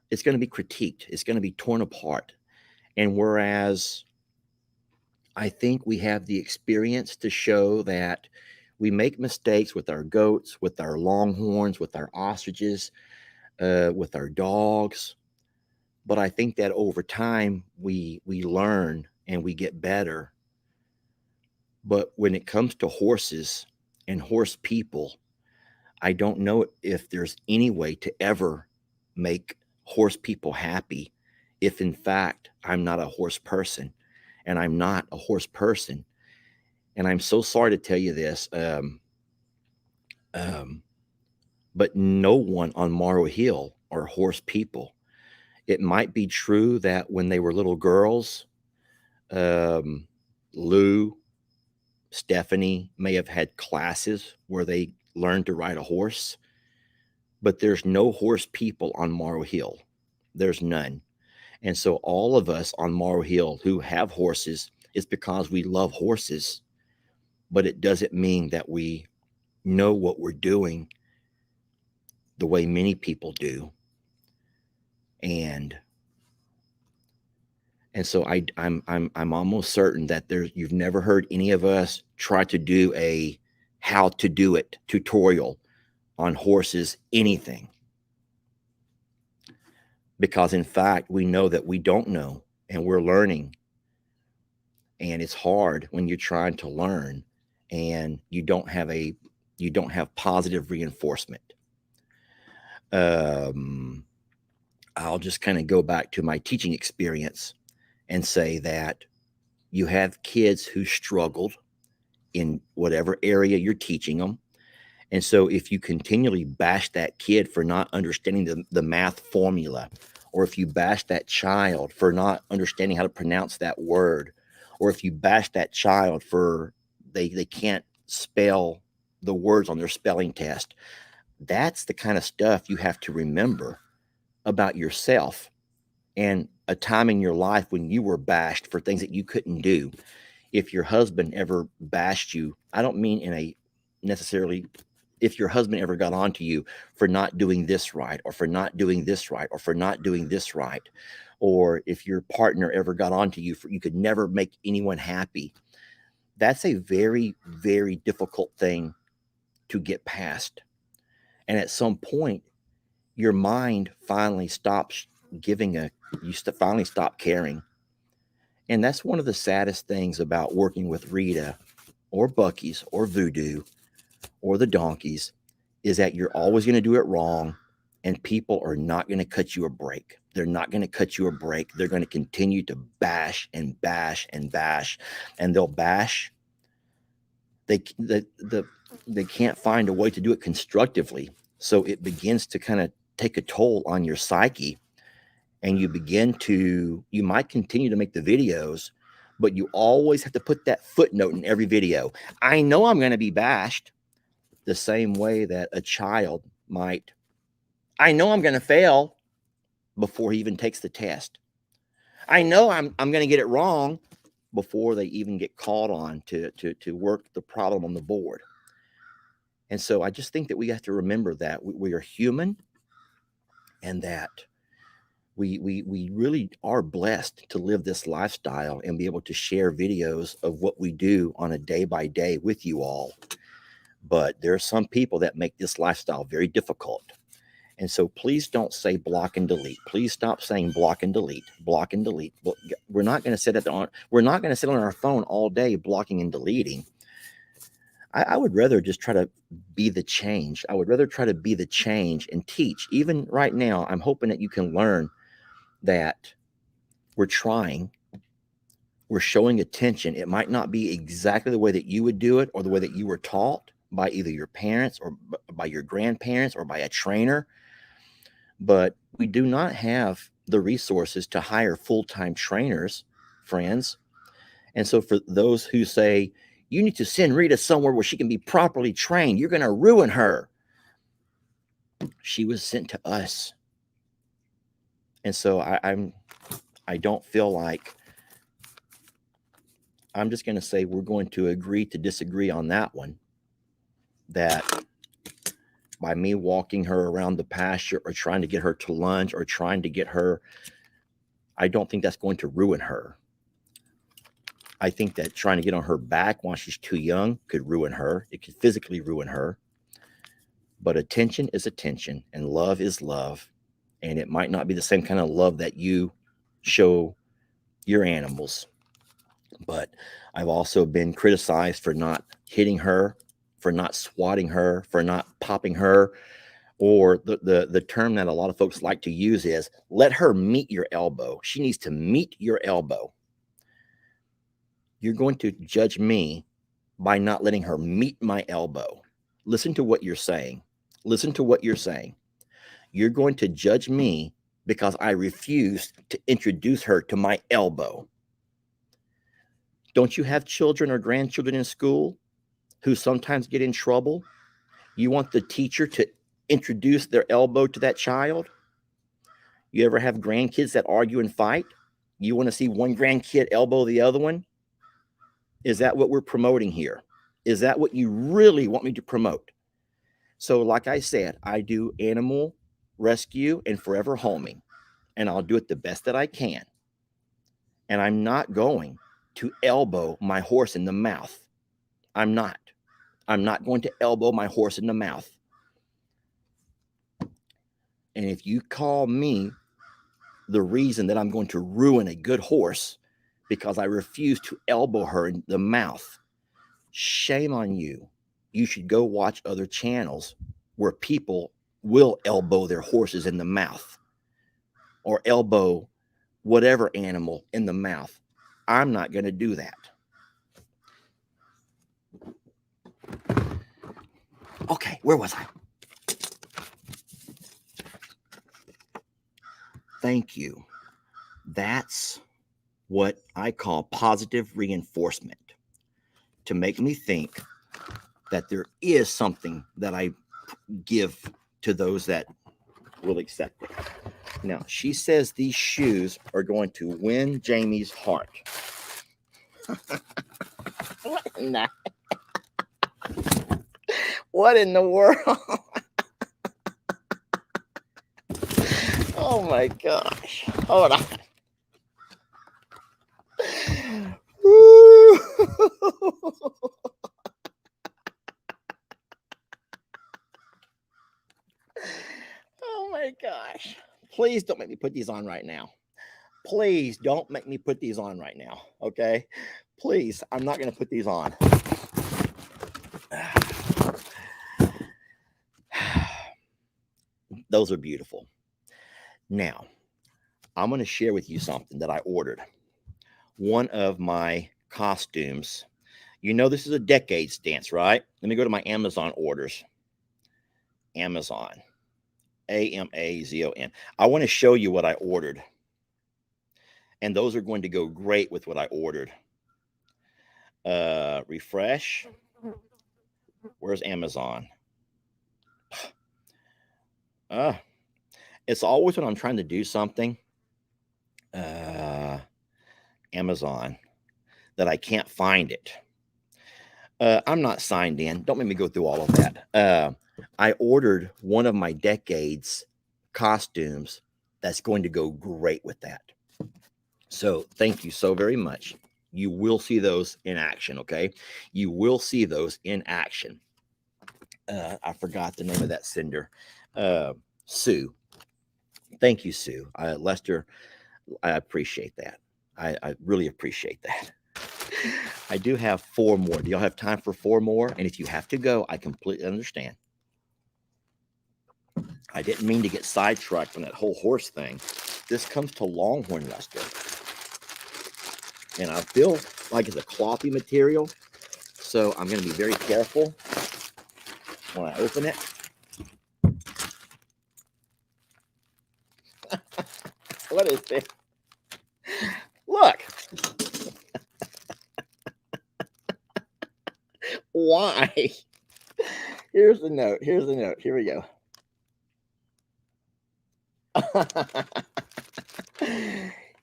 It's going to be critiqued. It's going to be torn apart. And whereas I think we have the experience to show that we make mistakes with our goats, with our longhorns, with our ostriches, with our dogs. But I think that over time we learn and we get better. But when it comes to horses and horse people, I don't know if there's any way to ever make horse people happy if, in fact, I'm not a horse person. And I'm not a horse person. And I'm so sorry to tell you this, um, but no one on Morrow Hill are horse people. It might be true that when they were little girls, um, Lou, Stephanie may have had classes where they learned to ride a horse, but there's no horse people on Morrow Hill. There's none. And so all of us on Morrow Hill who have horses, it's because we love horses, but it doesn't mean that we know what we're doing the way many people do. And so I'm almost certain that you've never heard any of us try to do a how to do it tutorial on horses, anything, because in fact we know that we don't know and we're learning. And it's hard when you're trying to learn and you don't have positive reinforcement. um I'll just kind of go back to my teaching experience and say that you have kids who struggled in whatever area you're teaching them. And so if you continually bash that kid for not understanding the math formula, or if you bash that child for not understanding how to pronounce that word, or if you bash that child for they can't spell the words on their spelling test, that's the kind of stuff you have to remember about yourself and a time in your life when you were bashed for things that you couldn't do. If your husband ever bashed you, I don't mean in a necessarily, if your husband ever got on to you for not doing this right, or for not doing this right, or for not doing this right, or if your partner ever got on to you for you could never make anyone happy, that's a very, very difficult thing to get past. And at some point, your mind finally stops giving a, finally stop caring. And that's one of the saddest things about working with Rita or Bucky's or Voodoo or the donkeys, is that you're always going to do it wrong, and people are not going to cut you a break. They're not going to cut you a break. They're going to continue to bash and bash and bash, and they'll bash. They can't find a way to do it constructively, so it begins to kind of take a toll on your psyche, and you might continue to make the videos, but you always have to put that footnote in every video. I know I'm going to be bashed, the same way that a child might, I know I'm going to fail before he even takes the test. I know I'm going to get it wrong before they even get called on to work the problem on the board. And so I just think that we have to remember that we are human, and that we really are blessed to live this lifestyle and be able to share videos of what we do on a day by day with you all. But there are some people that make this lifestyle very difficult. And so please don't say block and delete. Please stop saying block and delete, block and delete. We're not going to sit on our phone all day blocking and deleting. I would rather just try to be the change. I would rather try to be the change and teach. Even right now, I'm hoping that you can learn that we're trying, we're showing attention. It might not be exactly the way that you would do it or the way that you were taught by either your parents or by your grandparents or by a trainer, but we do not have the resources to hire full-time trainers, friends. And so for those who say, you need to send Rita somewhere where she can be properly trained, you're going to ruin her. She was sent to us. And so I don't feel like, I'm just going to say we're going to agree to disagree on that one. That by me walking her around the pasture or trying to get her to lunch or trying to get her, I don't think that's going to ruin her. I think that trying to get on her back while she's too young could ruin her. It could physically ruin her. But attention is attention and love is love. And it might not be the same kind of love that you show your animals. But I've also been criticized for not hitting her, for not swatting her, for not popping her, or the term that a lot of folks like to use is let her meet your elbow. She needs to meet your elbow. You're going to judge me by not letting her meet my elbow. Listen to what you're saying. Listen to what you're saying. You're going to judge me because I refused to introduce her to my elbow. Don't you have children or grandchildren in school who sometimes get in trouble? You want the teacher to introduce their elbow to that child? You ever have grandkids that argue and fight? You want to see one grandkid elbow the other one? Is that what we're promoting here? Is that what you really want me to promote? So like I said, I do animal rescue and forever homing, and I'll do it the best that I can. And I'm not going to elbow my horse in the mouth. I'm not going to elbow my horse in the mouth. And if you call me the reason that I'm going to ruin a good horse because I refuse to elbow her in the mouth, shame on you. You should go watch other channels where people will elbow their horses in the mouth or elbow whatever animal in the mouth. I'm not going to do that. Okay, where was I? Thank you. That's what I call positive reinforcement, to make me think that there is something that I give to those that will accept it. Now, she says these shoes are going to win Jamie's heart. What in the world? Oh my gosh. Hold on. Oh my gosh. Please don't make me put these on right now. Please don't make me put these on right now. Okay? Please, I'm not going to put these on. Those are beautiful. Now, I'm going to share with you something that I ordered. One of my costumes. You know, this is a decades dance, right? Let me go to my Amazon orders. Amazon. Amazon. I want to show you what I ordered. And those are going to go great with what I ordered. Refresh. Where's Amazon? It's always when I'm trying to do something, Amazon, that I can't find it. I'm not signed in. Don't make me go through all of that. I ordered one of my decades costumes that's going to go great with that. So thank you so very much. You will see those in action, okay? You will see those in action. I forgot the name of that sender. Sue. Thank you, Sue. Lester, I appreciate that. I really appreciate that. I do have 4 more. Do y'all have time for 4 more? And if you have to go, I completely understand. I didn't mean to get sidetracked from that whole horse thing. This comes to Longhorn Lester. And I feel like it's a clothy material, so I'm going to be very careful when I open it. What is this? Look. Why? Here's the note. Here's the note. Here we go.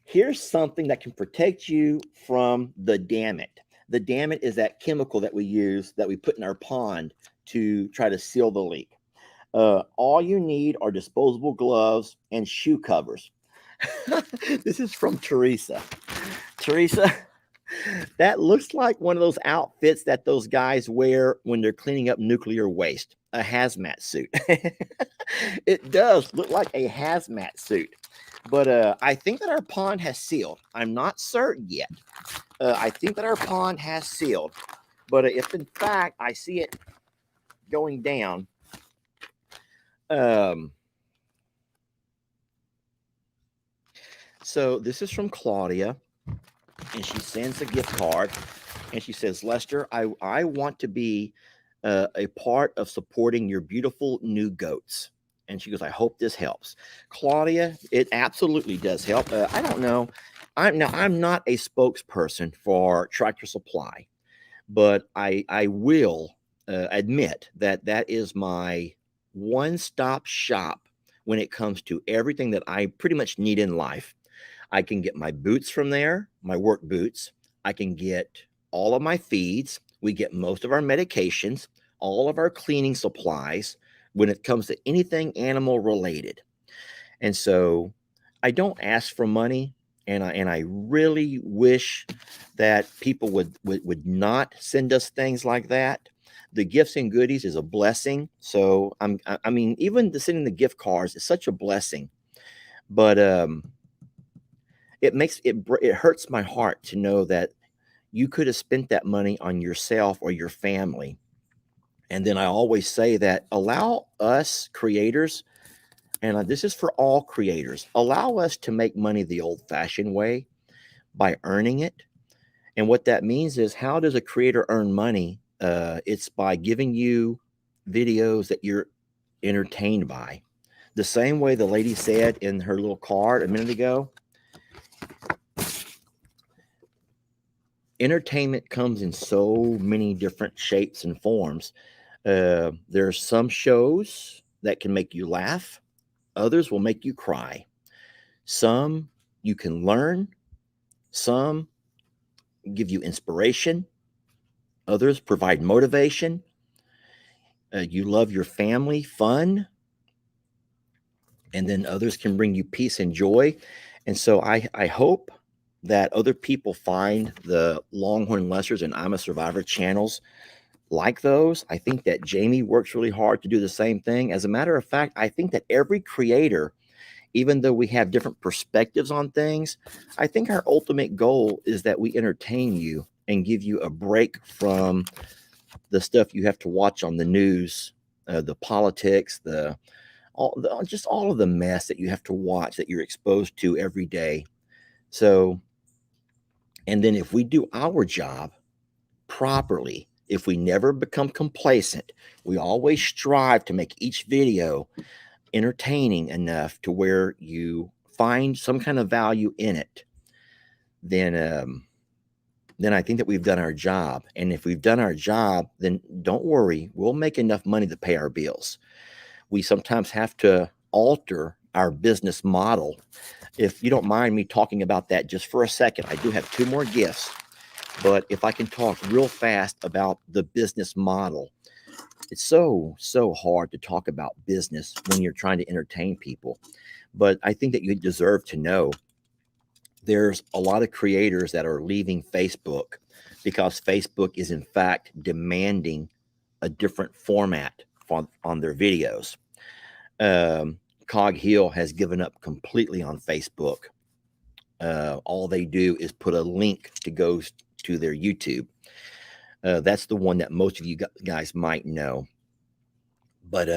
Here's something that can protect you from the dammit. The dammit is that chemical that we use, that we put in our pond to try to seal the leak. All you need are disposable gloves and shoe covers. This is from Teresa. Teresa, that looks like one of those outfits that those guys wear when they're cleaning up nuclear waste, a hazmat suit. It does look like a hazmat suit. But I think that our pond has sealed. I'm not certain yet. I think that our pond has sealed. But if in fact I see it going down, so this is from Claudia, and she sends a gift card, and she says, Lester, I want to be a part of supporting your beautiful new goats. And she goes, I hope this helps. Claudia, it absolutely does help. I don't know. I'm not a spokesperson for Tractor Supply, but I will admit that that is my one-stop shop when it comes to everything that I pretty much need in life. I can get my boots from there, my work boots. I can get all of my feeds. We get most of our medications, all of our cleaning supplies when it comes to anything animal related. And so I don't ask for money, and I really wish that people would not send us things like that. The gifts and goodies is a blessing. So I mean, even sending the gift cards is such a blessing. But it hurts my heart to know that you could have spent that money on yourself or your family. And then I always say that allow us creators, and this is for all creators, allow us to make money the old-fashioned way by earning it. And what that means is, how does a creator earn money? It's by giving you videos that you're entertained by. The same way the lady said in her little card a minute ago, entertainment comes in so many different shapes and forms. There's some shows that can make you laugh. Others will make you cry. Some you can learn. Some give you inspiration. Others provide motivation. You love your family, fun. And then others can bring you peace and joy. And so I hope that other people find the Longhorn Lessers and I'm a Survivor channels like those. I think that Jamie works really hard to do the same thing. As a matter of fact, I think that every creator, even though we have different perspectives on things, I think our ultimate goal is that we entertain you and give you a break from the stuff you have to watch on the news, the politics, just all of the mess that you have to watch, that you're exposed to every day. So, and then if we do our job properly, if we never become complacent, we always strive to make each video entertaining enough to where you find some kind of value in it, then I think that we've done our job. And if we've done our job, then don't worry, we'll make enough money to pay our bills. We sometimes have to alter our business model. If you don't mind me talking about that just for a second, I do have 2 more gifts. But if I can talk real fast about the business model, It's so hard to talk about business when you're trying to entertain people. But I think that you deserve to know there's a lot of creators that are leaving Facebook because Facebook is in fact demanding a different format on their videos. Cog Hill has given up completely on Facebook. All they do is put a link to go to their YouTube. That's the one that most of you guys might know. But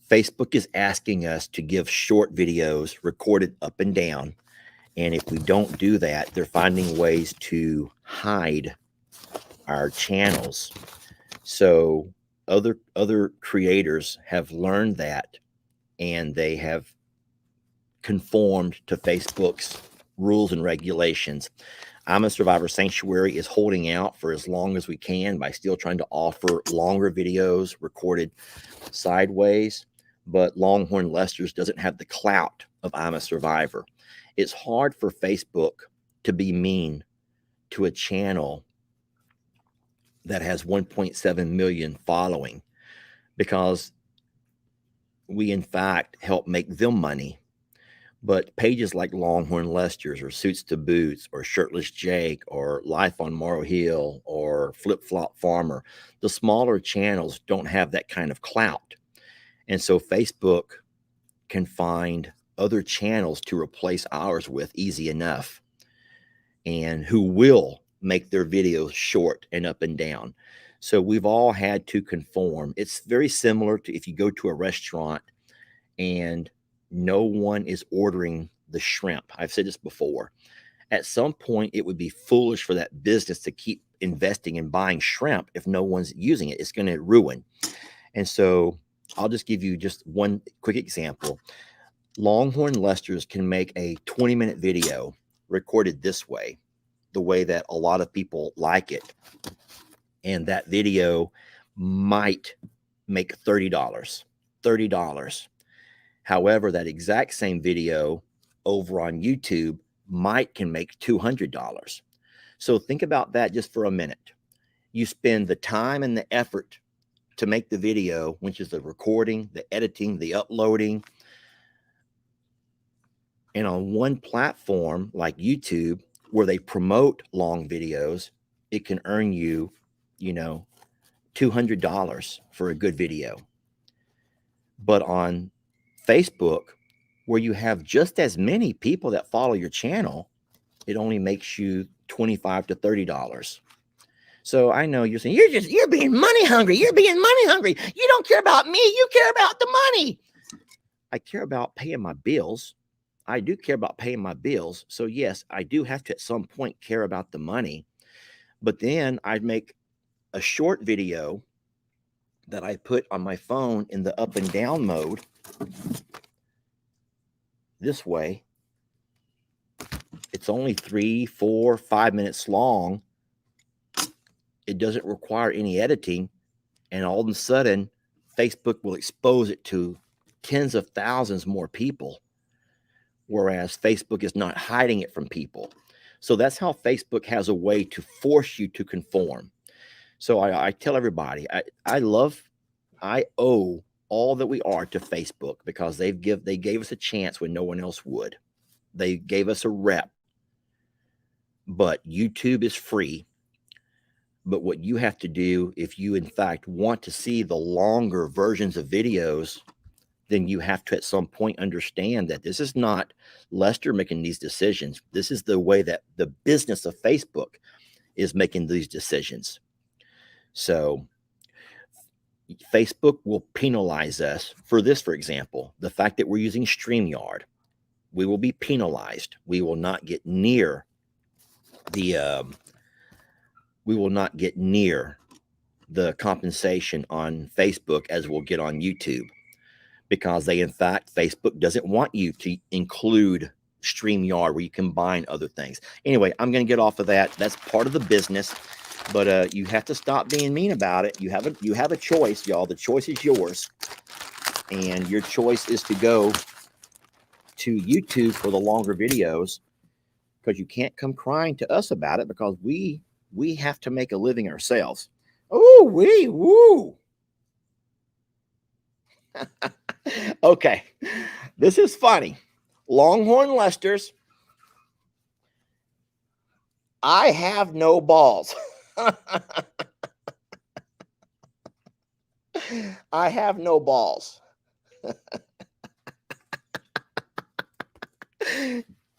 Facebook is asking us to give short videos recorded up and down. And if we don't do that, they're finding ways to hide our channels. So other creators have learned that, and they have conformed to Facebook's rules and regulations. I'm a Survivor Sanctuary is holding out for as long as we can by still trying to offer longer videos recorded sideways. But Longhorn Lester's doesn't have the clout of I'm a Survivor. It's hard for Facebook to be mean to a channel that has 1.7 million following, because we in fact help make them money. But pages like Longhorn Lester's or Suits to Boots or Shirtless Jake or Life on Morrow Hill or Flip Flop Farmer, the smaller channels don't have that kind of clout. And so Facebook can find other channels to replace ours with easy enough, and who will make their videos short and up and down. So we've all had to conform. It's very similar to if you go to a restaurant and no one is ordering the shrimp. I've said this before. At some point, it would be foolish for that business to keep investing in buying shrimp if no one's using it. It's going to ruin. And so I'll just give you just one quick example. Longhorn Lester's can make a 20-minute video recorded this way, the way that a lot of people like it. And that video might make $30. $30. However, that exact same video over on YouTube can make $200. So think about that just for a minute. You spend the time and the effort to make the video, which is the recording, the editing, the uploading. And on one platform like YouTube, where they promote long videos, it can earn you, $200 for a good video. But on Facebook, where you have just as many people that follow your channel, it only makes you $25 to $30. So I know you're saying, you're being money hungry. You're being money hungry. You don't care about me. You care about the money. I care about paying my bills. I do care about paying my bills. So yes, I do have to at some point care about the money. But then I'd make a short video that I put on my phone in the up and down mode this way. It's only 3, 4, 5 minutes long. It doesn't require any editing. And all of a sudden, Facebook will expose it to tens of thousands more people, whereas Facebook is not hiding it from people. So that's how Facebook has a way to force you to conform. So I tell everybody, I owe all that we are to Facebook, because they gave us a chance when no one else would. They gave us a rep. But YouTube is free. But what you have to do, if you in fact want to see the longer versions of videos, then you have to at some point understand that this is not Lester making these decisions. This is the way that the business of Facebook is making these decisions. So Facebook will penalize us for this. For example, the fact that we're using StreamYard, we will be penalized. We will not get near the compensation on Facebook as we'll get on YouTube, because Facebook doesn't want you to include StreamYard where you combine other things. Anyway, I'm going to get off of that. That's part of the business, but you have to stop being mean about it. You have a choice, y'all. The choice is yours, and your choice is to go to YouTube for the longer videos, because you can't come crying to us about it, because we have to make a living ourselves. Ooh, wee, woo. Okay, this is funny. Longhorn Lester's. I have no balls. I have no balls.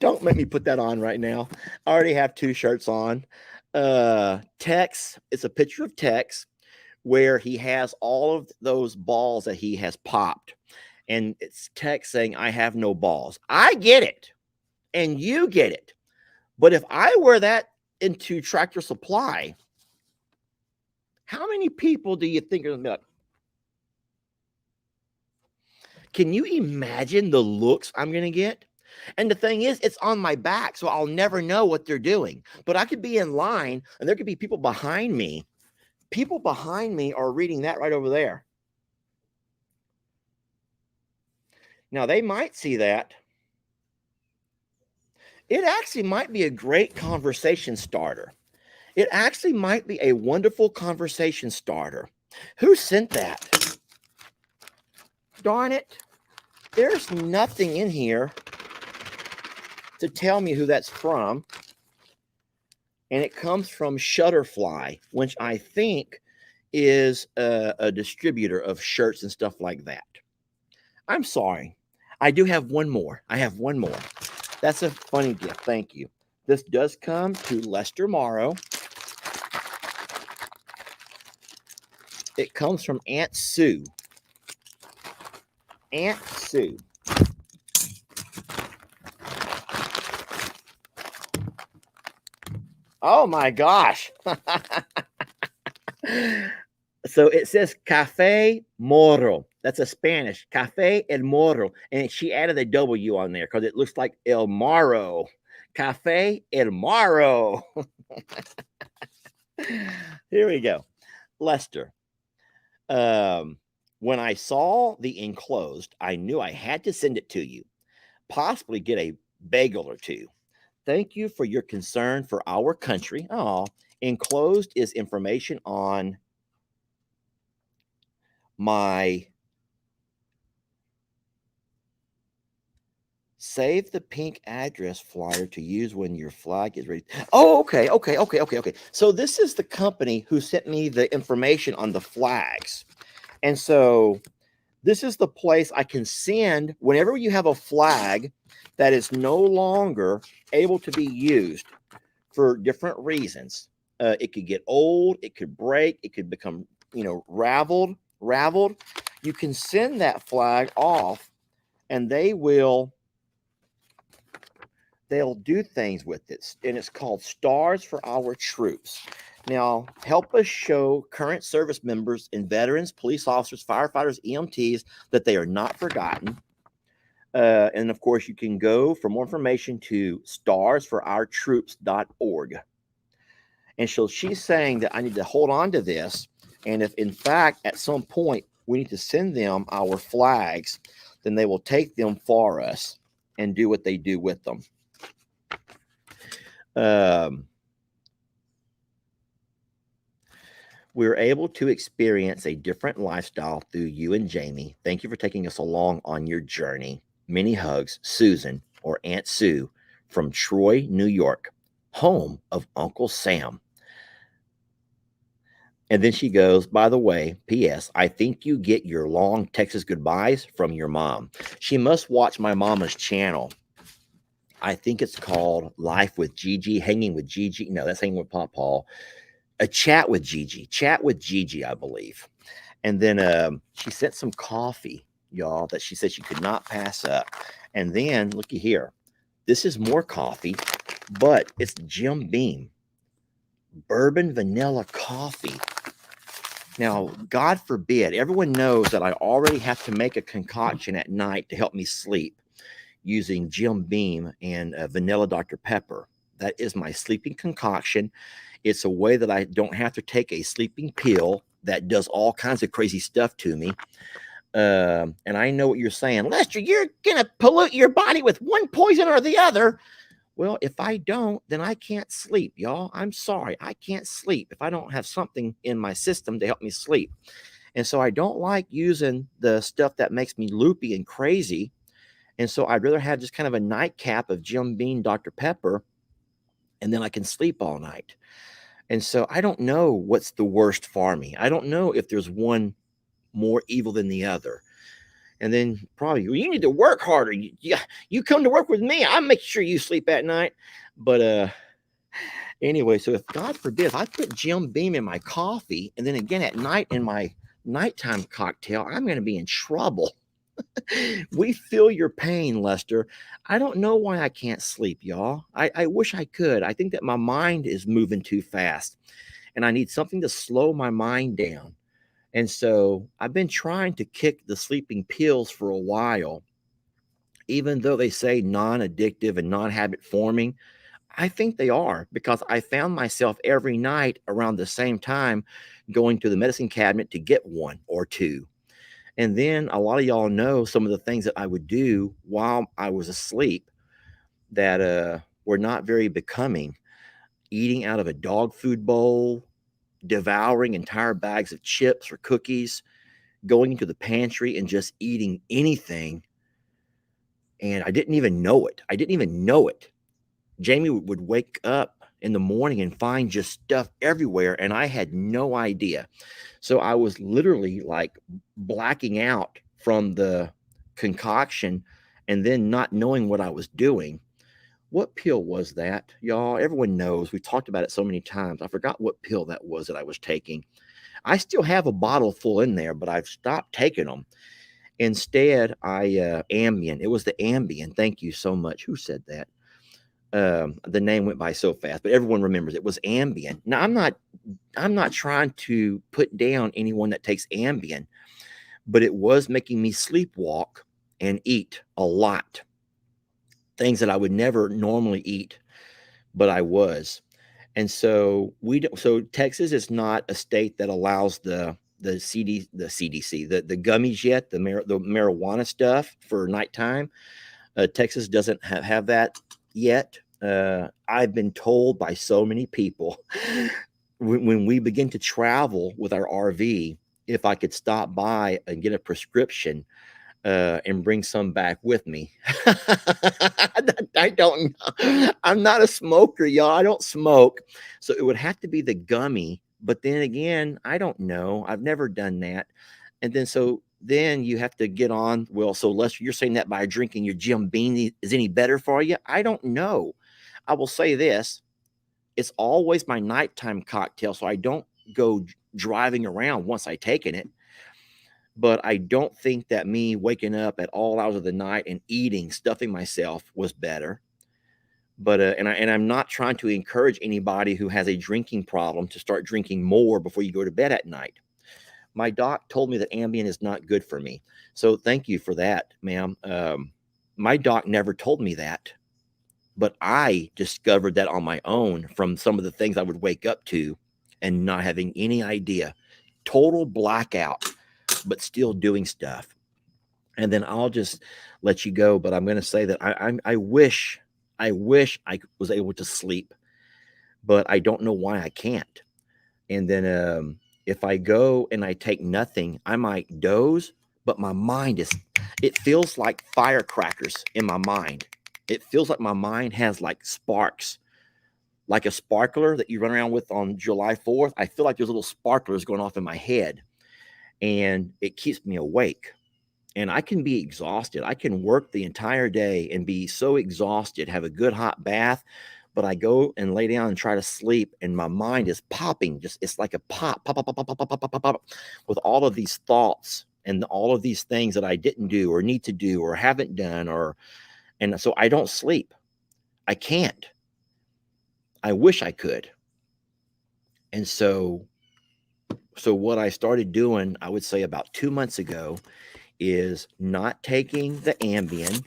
Don't make me put that on right now. I already have 2 shirts on. Tex, it's a picture of Tex where he has all of those balls that he has popped. And it's Tex saying, I have no balls. I get it. And you get it. But if I wear that into Tractor Supply, how many people do you think are going to be like, can you imagine the looks I'm going to get? And the thing is, it's on my back, so I'll never know what they're doing. But I could be in line and there could be people behind me. People behind me are reading that right over there. Now, they might see that. It actually might be a great conversation starter. It actually might be a wonderful conversation starter. Who sent that? Darn it. There's nothing in here to tell me who that's from. And it comes from Shutterfly, which I think is a distributor of shirts and stuff like that. I'm sorry. I do have one more. I have one more. That's a funny gift. Thank you. This does come to Lester Morrow. It comes from Aunt Sue. Aunt Sue. Oh my gosh. So it says Cafe Moro. That's a Spanish. Cafe El Moro. And she added a W on there because it looks like El Moro. Cafe El Moro. Here we go. Lester. When I saw the enclosed, I knew I had to send it to you. Possibly get a bagel or two. Thank you for your concern for our country. Oh, enclosed is information on my save the pink address flyer to use when your flag is ready. Oh, okay. So this is the company who sent me the information on the flags. And so this is the place I can send whenever you have a flag that is no longer able to be used for different reasons. It could get old, it could break, it could become, raveled. You can send that flag off and they'll do things with it. And it's called Stars for Our Troops. Now, help us show current service members and veterans, police officers, firefighters, EMTs that they are not forgotten. And of course, you can go for more information to starsforourtroops.org. And so she's saying that I need to hold on to this. And if in fact, at some point, we need to send them our flags, then they will take them for us and do what they do with them. We're able to experience a different lifestyle through you and Jamie. Thank you for taking us along on your journey. Many hugs, Susan, or Aunt Sue, from Troy, New York, home of Uncle Sam. And then she goes, by the way, P.S., I think you get your long Texas goodbyes from your mom. She must watch my mama's channel. I think it's called Life with Gigi, Hanging with Gigi. No, that's Hanging with Paul. A Chat with Gigi, I believe. And then she sent some coffee, y'all, that she said she could not pass up. And then looky here. This is more coffee, but it's Jim Beam bourbon vanilla coffee. Now, God forbid, everyone knows that I already have to make a concoction at night to help me sleep using Jim Beam and vanilla Dr. Pepper. That is my sleeping concoction. It's a way that I don't have to take a sleeping pill that does all kinds of crazy stuff to me. And I know what you're saying. Lester, you're going to pollute your body with one poison or the other. Well, if I don't, then I can't sleep, y'all. I'm sorry. I can't sleep if I don't have something in my system to help me sleep. And so I don't like using the stuff that makes me loopy and crazy. And so I'd rather have just kind of a nightcap of Jim Beam Dr. Pepper, and then I can sleep all night. And so I don't know what's the worst for me. I don't know if there's one more evil than the other. And then probably, well, you need to work harder. You come to work with me. I'll make sure you sleep at night. But anyway, so if God forbid, if I put Jim Beam in my coffee and then again at night in my nighttime cocktail, I'm going to be in trouble. We feel your pain, Lester. I don't know why I can't sleep, y'all. I wish I could. I think that my mind is moving too fast and I need something to slow my mind down. And so I've been trying to kick the sleeping pills for a while, even though they say non addictive and non habit forming. I think they are because I found myself every night around the same time going to the medicine cabinet to get one or two. And then a lot of y'all know some of the things that I would do while I was asleep that were not very becoming. Eating out of a dog food bowl, devouring entire bags of chips or cookies, going into the pantry and just eating anything. And I didn't even know it. I didn't even know it. Jamie would wake up in the morning and find just stuff everywhere, and I had no idea. So I was literally like blacking out from the concoction and then not knowing what I was doing. What pill was that, y'all? Everyone knows. We talked about it so many times. I forgot what pill that was that I was taking. I still have a bottle full in there, but I've stopped taking them. Instead, I Ambien. It was the Ambien. Thank you so much. Who said that? The name went by so fast, but everyone remembers it was Ambien. Now, I'm not trying to put down anyone that takes Ambien, but it was making me sleepwalk and eat a lot. Things that I would never normally eat, but I was. And so we don't, so Texas is not a state that allows the CDC, the gummies yet, the marijuana stuff for nighttime. Texas doesn't have that yet. I've been told by so many people when we begin to travel with our RV, if I could stop by and get a prescription and bring some back with me. I don't know. I'm not a smoker, y'all. I don't smoke. So it would have to be the gummy. But then again, I don't know. I've never done that. And then you have to get on. Well, so Lester, you're saying that by drinking your Jim Beam is any better for you? I don't know. I will say this. It's always my nighttime cocktail, so I don't go driving around once I taken it. But I don't think that me waking up at all hours of the night and eating, stuffing myself was better. But I'm not trying to encourage anybody who has a drinking problem to start drinking more before you go to bed at night. My doc told me that Ambien is not good for me. So thank you for that, ma'am. My doc never told me that, but I discovered that on my own from some of the things I would wake up to and not having any idea. Total blackout, but still doing stuff. And then I'll just let you go. But I'm going to say that I wish I was able to sleep, but I don't know why I can't. And then if I go and I take nothing, I might doze, but my mind it feels like firecrackers in my mind. It feels like my mind has like sparks, like a sparkler that you run around with on July 4th. I feel like there's little sparklers going off in my head, and it keeps me awake. And I can be exhausted. I can work the entire day and be so exhausted, have a good hot bath, but I go and lay down and try to sleep, and my mind is popping. Just it's like a pop, pop, pop, pop, pop, pop, pop, pop, pop, with all of these thoughts and all of these things that I didn't do or need to do or haven't done, and so I don't sleep. I can't. I wish I could. And so what I started doing, I would say about 2 months ago, is not taking the Ambien,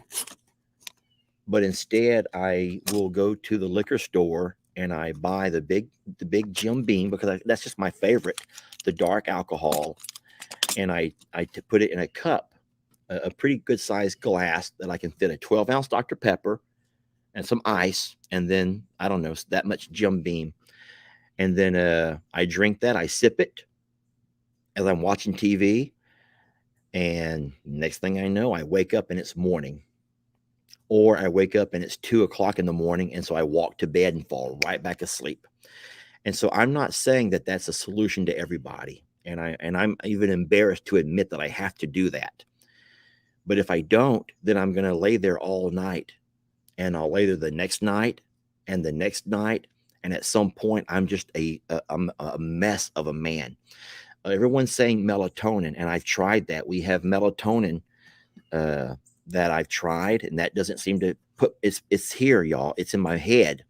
but instead I will go to the liquor store and I buy the big Jim Beam because that's just my favorite, the dark alcohol, and I put it in a cup, a pretty good sized glass that I can fit a 12-ounce Dr. Pepper, and some ice, and then I don't know, that much Jim Beam. And then I drink that, I sip it as I'm watching TV. And next thing I know, I wake up and it's morning. Or I wake up and it's 2 o'clock in the morning. And so I walk to bed and fall right back asleep. And so I'm not saying that that's a solution to everybody. And I'm even embarrassed to admit that I have to do that. But if I don't, then I'm going to lay there all night. And I'll lay there the next night and the next night. And at some point, I'm just a mess of a man. Everyone's saying melatonin, and I've tried that. We have melatonin that I've tried, and that doesn't seem to put it's here, y'all. It's in my head.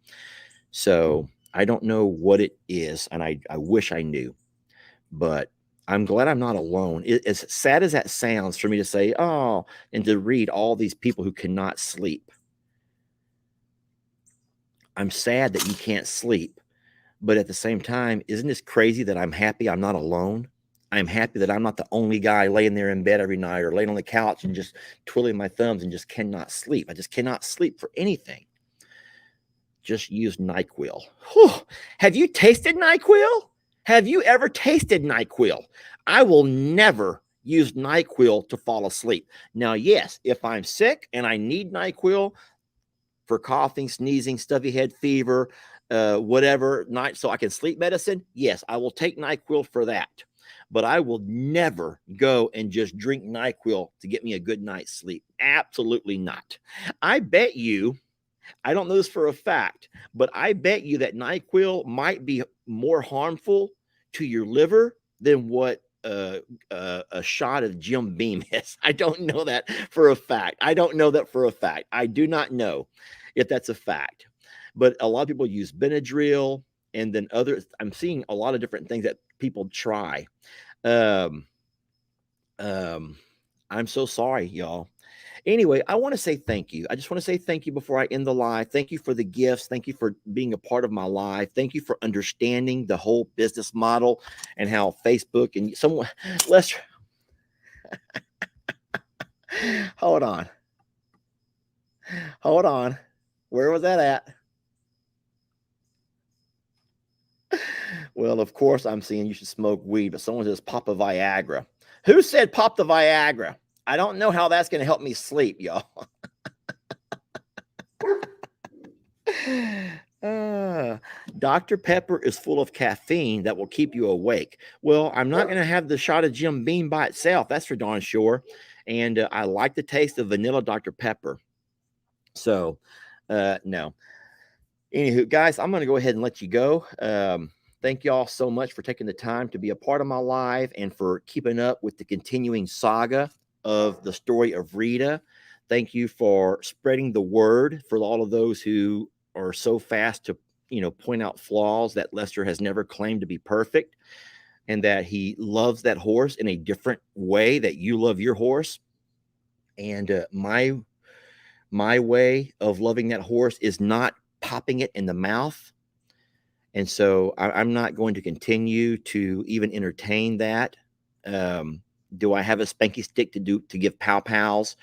So I don't know what it is, and I wish I knew. But I'm glad I'm not alone. As sad as that sounds for me to say, oh, and to read all these people who cannot sleep. I'm sad that you can't sleep. But at the same time, isn't this crazy that I'm happy I'm not alone? I'm happy that I'm not the only guy laying there in bed every night or laying on the couch and just twiddling my thumbs and just cannot sleep. I just cannot sleep for anything. Just use NyQuil. Whew. Have you tasted NyQuil? Have you ever tasted NyQuil? I will never use NyQuil to fall asleep. Now, yes, if I'm sick and I need NyQuil for coughing, sneezing, stuffy head, fever, whatever, so I can sleep medicine, yes, I will take NyQuil for that. But I will never go and just drink NyQuil to get me a good night's sleep. Absolutely not. I bet you, I don't know this for a fact, but I bet you that NyQuil might be more harmful to your liver than what a shot of Jim Beam is. I don't know that for a fact. I don't know that for a fact. I do not know if that's a fact. But a lot of people use Benadryl, and then others. I'm seeing a lot of different things that people try. I'm so sorry, y'all. Anyway, I want to say thank you. I just want to say thank you before I end the live. Thank you for the gifts. Thank you for being a part of my life. Thank you for understanding the whole business model and how Facebook and someone, let's hold on. Hold on. Where was that at? Well, of course, I'm seeing you should smoke weed, but someone says pop a Viagra. Who said pop the Viagra? I don't know how that's going to help me sleep, y'all. Dr. Pepper is full of caffeine that will keep you awake. Well, I'm not going to have the shot of Jim Beam by itself. That's for darn sure. And I like the taste of vanilla Dr. Pepper. So, no. Anywho, guys, I'm going to go ahead and let you go. Thank you all so much for taking the time to be a part of my live and for keeping up with the continuing saga of the story of Rita. Thank you for spreading the word for all of those who are so fast to, point out flaws that Lester has never claimed to be perfect, and that he loves that horse in a different way that you love your horse. And my way of loving that horse is not popping it in the mouth. And so I'm not going to continue to even entertain that. Do I have a spanky stick to give pow pows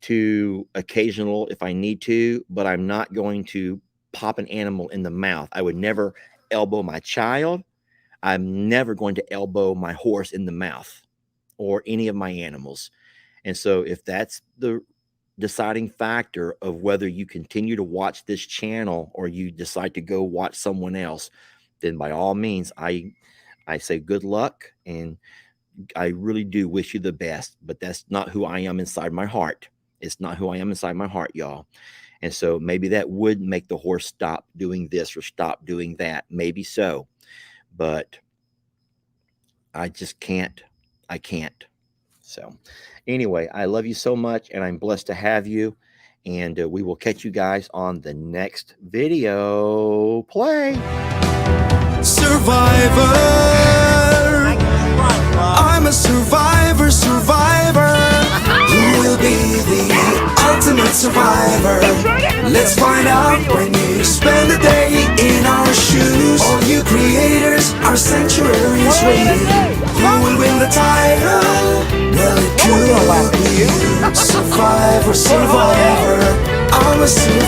to occasional if I need to, but I'm not going to pop an animal in the mouth. I would never elbow my child. I'm never going to elbow my horse in the mouth or any of my animals. And so if that's the deciding factor of whether you continue to watch this channel or you decide to go watch someone else, then by all means, I say good luck, and I really do wish you the best, but that's not who I am inside my heart. It's not who I am inside my heart, y'all. And so maybe that would make the horse stop doing this or stop doing that. Maybe so, but I just can't. I can't. So anyway, I love you so much, and I'm blessed to have you. And we will catch you guys on the next video. Play. Survivor. I'm a survivor, survivor. Who will be the ultimate survivor? Let's find out when you spend a day in our shoes. All you creators, our sanctuary is waiting. Who will win the title? Well, it could be you. Survivor, survivor. I'm a survivor.